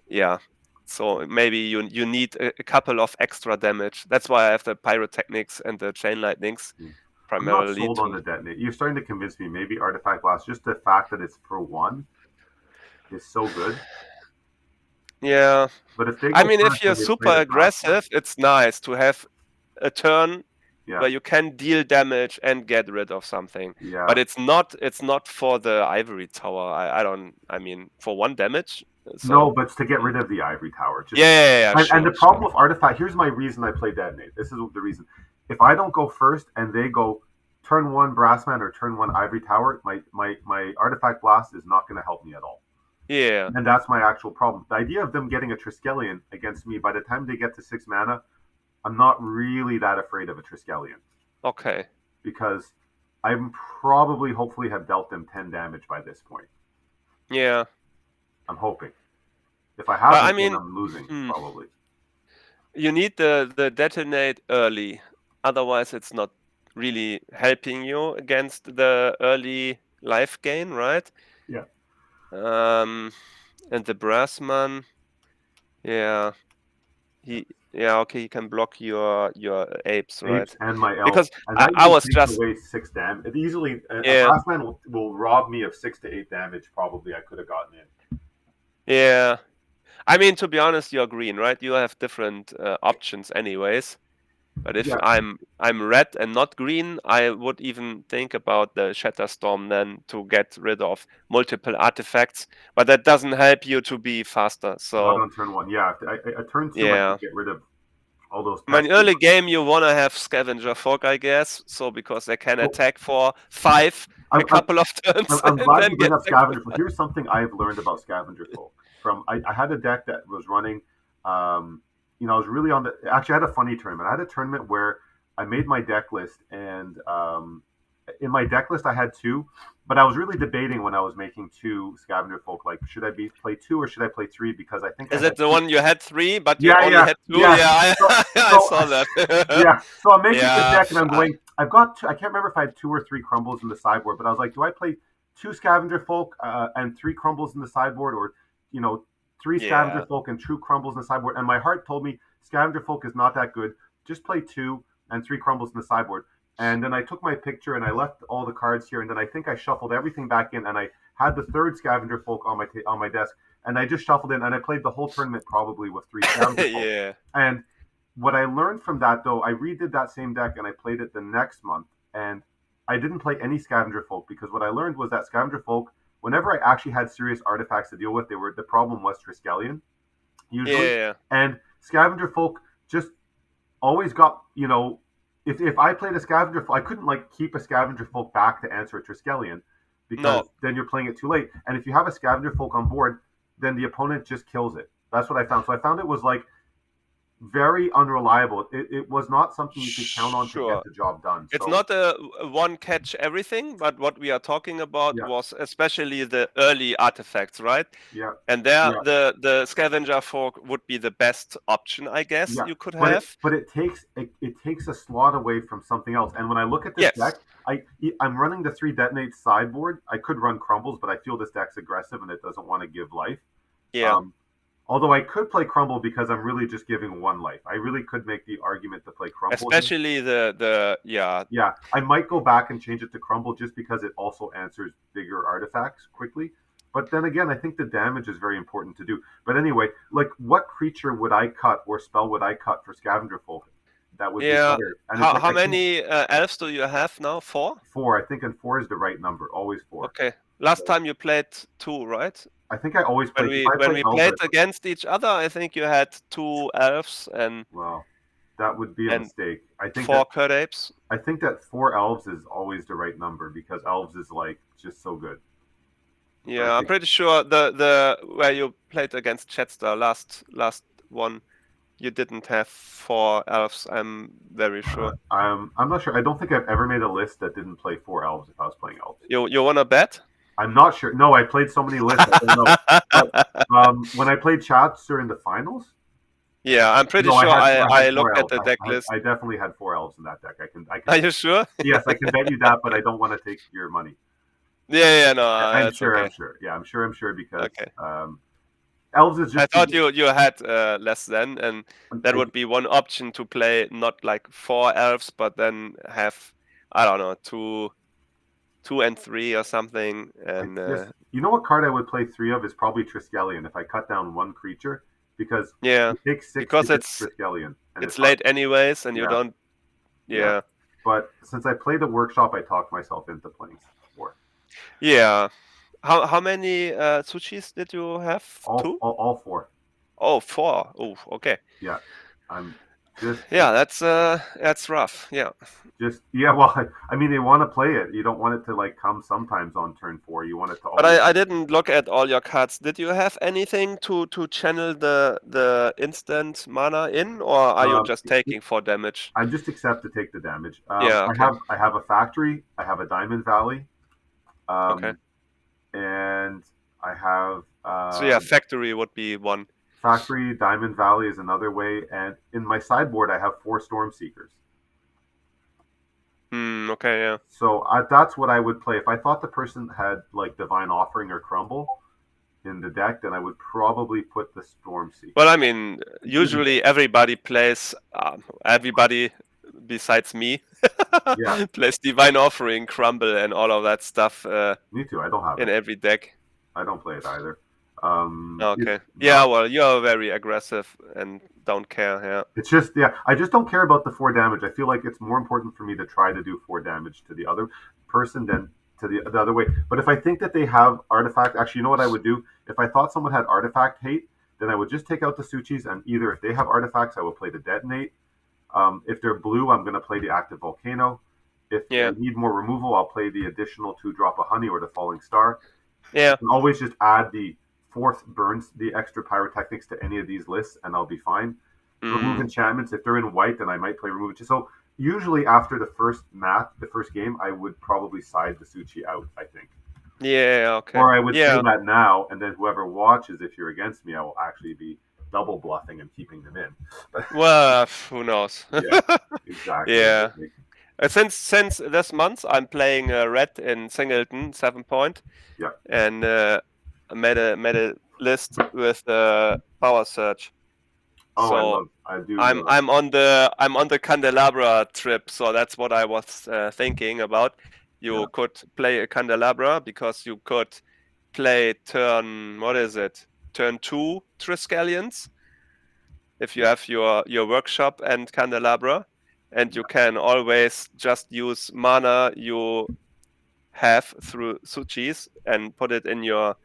yeah, so maybe you need a couple of extra damage. That's why I have the Pyrotechnics and the Chain Lightnings I'm not primarily. sold on the Detonate. You're starting to convince me. Maybe Artifact Blast, just the fact that it's for 1 is so good. Yeah. But if they I mean, first if you're and they super play the draft aggressive, it's nice to have a turn yeah, where you can deal damage and get rid of something. yeah. But it's not for the Ivory Tower. I mean, for 1 damage. So, No, but it's to get rid of the Ivory Tower. Just, yeah, and, sure, and the problem with Artifact, here's my reason I play Detonate. This is the reason. If I don't go first and they go turn 1 Brassman or turn 1 Ivory Tower, my Artifact Blast is not going to help me at all. Yeah. And that's my actual problem. The idea of them getting a Triskelion against me, by the time they get to 6 mana, I'm not really that afraid of a Triskelion. Okay. Because I'm probably, hopefully, have dealt them 10 damage by this point. Yeah. I'm hoping. If I haven't, I mean, then I'm losing, probably. You need the Detonate early. Otherwise, it's not really helping you against the early life gain, right? Yeah. And the Brassman, yeah. Okay, he can block your apes, right? Apes and my elf. Because and that I was takes just away 6 damage. It easily, a Yeah. Brassman will rob me of 6 to 8 damage, probably, I could have gotten in. Yeah. I mean, to be honest, you're green, right? You have different options anyways. But if Yeah. I'm red and not green, I would even think about the Shatterstorm then to get rid of multiple artifacts. But that doesn't help you to be faster. Not So on turn 1. Yeah, I turn 2, I yeah. could get rid of all those. I mean, early game you wanna have Scavenger Folk, I guess. So because they can attack for 5 a couple of turns. I'm and glad then you bring get up Scavenger Folk. Here's something I've learned about Scavenger Folk. I had a deck that was running, I was really on the. Actually, I had a funny tournament. I had a tournament where I made my deck list, and in my deck list I had 2, but I was really debating when I was making 2 Scavenger Folk. Like, should I play 2 or should I play 3? Because I think Is it the one you had 3, but you only yeah, had 2? yeah. Yeah, I saw that. Yeah, so I'm making the Yeah, deck, and I'm going. I've got 2, I can't remember if I had 2 or 3 crumbles in the sideboard, but I was like, do I play 2 Scavenger Folk and 3 crumbles in the sideboard, or 3 Scavenger Folk and 2 crumbles in the sideboard? And my heart told me Scavenger Folk is not that good. Just play 2 and 3 crumbles in the sideboard. And then I took my picture and I left all the cards here, and then I think I shuffled everything back in, and I had the 3rd Scavenger Folk on my desk, and I just shuffled in, and I played the whole tournament probably with 3 Scavenger Folk. Yeah. And what I learned from that, though, I redid that same deck and I played it the next month, and I didn't play any Scavenger Folk, because what I learned was that Scavenger Folk, whenever I actually had serious artifacts to deal with, the problem was Triskelion, usually. Yeah. And Scavenger Folk just always got, if I played a Scavenger Folk, I couldn't keep a Scavenger Folk back to answer a Triskelion, because then you're playing it too late. And if you have a Scavenger Folk on board, then the opponent just kills it. That's what I found. So I found it was very unreliable. It was not something you could count on to get the job done. It's not a one catch everything, but what we are talking about was especially the early artifacts, right? Yeah. And there, the Scavenger Folk would be the best option, I guess, you could have. But it takes a slot away from something else. And when I look at this deck, I'm running the 3 Detonate sideboard. I could run Crumbles, but I feel this deck's aggressive and it doesn't want to give life. Yeah. Although I could play Crumble because I'm really just giving 1 life. I really could make the argument to play Crumble. Especially Yeah, I might go back and change it to Crumble just because it also answers bigger artifacts quickly. But then again, I think the damage is very important to do. But anyway, like what creature would I cut or spell would I cut for Scavenger Folk? That would be Yeah. better. And it's like, How I think many elves do you have now? 4? 4. I think, and 4 is the right number. Always 4. Okay. Last time you played 2, right? I think I always When play. we If I when play we elves, played against each other, I think you had 2 elves and well, that would be a and mistake. I think 4 that Kurt apes. I think that 4 elves is always the right number because elves is like just so good. Yeah, I'm pretty sure the where you played against Chetster last one, you didn't have 4 elves. I'm very sure. I'm not sure. I don't think I've ever made a list that didn't play 4 elves if I was playing elves. You wanna bet? I'm not sure. No, I played so many lists. I don't know. But, when I played Chatster in the finals, Yeah, I'm pretty no, sure I I had 4 looked at elves. the deck list. I definitely had 4 elves in that deck. I can. Are you sure? Yes, I can bet you that, but I don't want to take your money. Yeah, no, I'm that's sure. okay. I'm sure. Yeah, I'm sure because Okay. elves is just. I thought you had less than, and that would be one option to play not like 4 elves, but then have, I don't know, 2 and 3 or something. And You know what card I would play 3 of is probably Triskelion if I cut down 1 creature because yeah, it takes 6 because to get it's Triskelion. And it's late anyways, and you Yeah. don't. Yeah. But since I played the workshop, I talked myself into playing 4. Yeah. How many sushis did you have? 2? All 4. Oh, 4. Oh, okay. Yeah, I'm just. Yeah, that's rough. Yeah. Well, I mean, they want to play it. You don't want it to like come sometimes on turn 4. You want it to. But always... I didn't look at all your cards. Did you have anything to channel the instant mana in, or are you just taking 4 damage? I just accept to take the damage. Yeah, okay. I have a factory. I have a Diamond Valley. Okay. And I have. So yeah, factory would be 1. Factory, Diamond Valley is another way, and in my sideboard I have 4 Storm Seekers. Okay, yeah. So that's what I would play. If I thought the person had like Divine Offering or Crumble in the deck, then I would probably put the Storm Seeker. Well, I mean, usually everybody plays, everybody besides me plays Divine Offering, Crumble, and all of that stuff. Me too. I don't have in every deck. I don't play it either. Okay. Yeah, well, you're very aggressive and don't care. Yeah. It's just, I just don't care about the 4 damage. I feel like it's more important for me to try to do 4 damage to the other person than to the other way. But if I think that they have artifact, actually, you know what I would do? If I thought someone had artifact hate, then I would just take out the Suchis, and either if they have artifacts, I will play the Detonate. If they're blue, I'm going to play the Active Volcano. If they need more removal, I'll play the additional 2-drop of Honey or the Falling Star. Yeah. And always just add the 4th burns, the extra pyrotechnics to any of these lists, and I'll be fine. Remove enchantments. If they're in white, then I might play remove enchantments. So usually after the first game, I would probably side the Suchi out, I think. Yeah, okay. Or I would say that now, and then whoever watches, if you're against me, I will actually be double bluffing and keeping them in. Well, who knows? Yeah, exactly. Yeah. Since this month, I'm playing red in Singleton 7-point. Yeah. And I made a list with Power Surge. Oh, so I do. I'm on the Candelabra trip, so that's what I was thinking about. You could play a Candelabra because you could play turn 2 Triskelions if you have your workshop and Candelabra, and you can always just use mana you have through Suchis and put it in your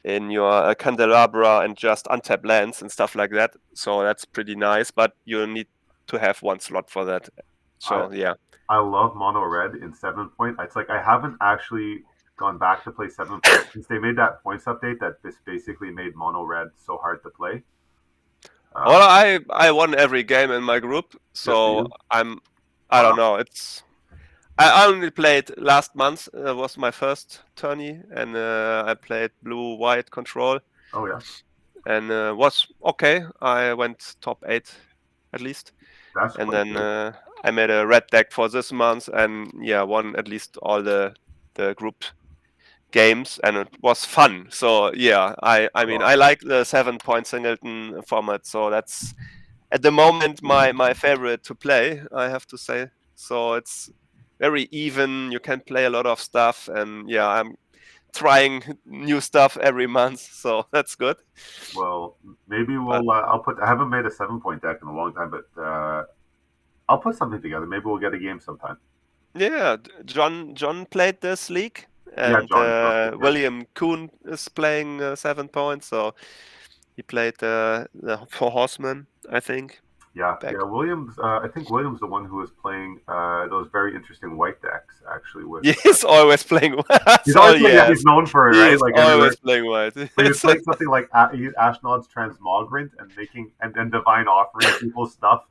Candelabra and just untap lands and stuff like that. So that's pretty nice, but you need to have 1 slot for that. So I love mono red in 7-point. It's like I haven't actually gone back to play 7-point since they made that points update that this basically made mono red so hard to play. Well, I won every game in my group, so I don't know. I only played last month. Was my first tourney, and I played blue-white control. Oh yeah. And was okay. I went top 8 at least. And then I made a red deck for this month, and won at least all the group games, and it was fun. So I mean I like the 7-point Singleton format. So that's at the moment my favorite to play, I have to say. So it's very even. You can play a lot of stuff, and I'm trying new stuff every month, so that's good. Well, maybe we'll. I haven't made a 7-point deck in a long time, but I'll put something together. Maybe we'll get a game sometime. Yeah, John played this league, Yeah, and John. William Kuhn is playing 7 points, so he played for Horsemen, I think. Yeah, back. Williams. I think Williams the one who was playing those very interesting white decks. Actually, with He's always playing white. he's always he's known for it, right? He's Like always playing white. But he was playing something like Ashnod's Transmogrant and then Divine Offering people's stuff.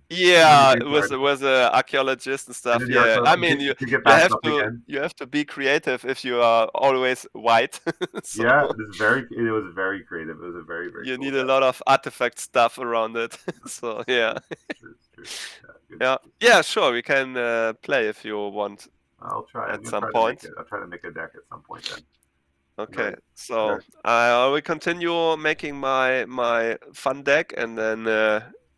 Yeah, it was an archaeologist and stuff. And Yeah, I mean, you have to be creative if you are always white. So yeah, it was very creative. It was a very you cool need deck. a lot of artifact stuff around it. So yeah. True. Yeah, sure. We can play if you want. I'll try at some point. I'll try to make a deck at some point then. Okay, Right. so I will continue making my fun deck, and then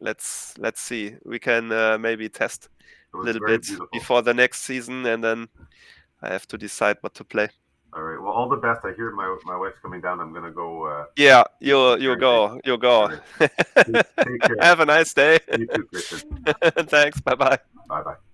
let's see. We can maybe test a little bit before the next season, and then I have to decide what to play. All right. Well, all the best. I hear my wife's coming down. I'm gonna go. Yeah, you go. Right. Take care. Have a nice day. You too, Christian. Thanks. Bye bye. Bye bye.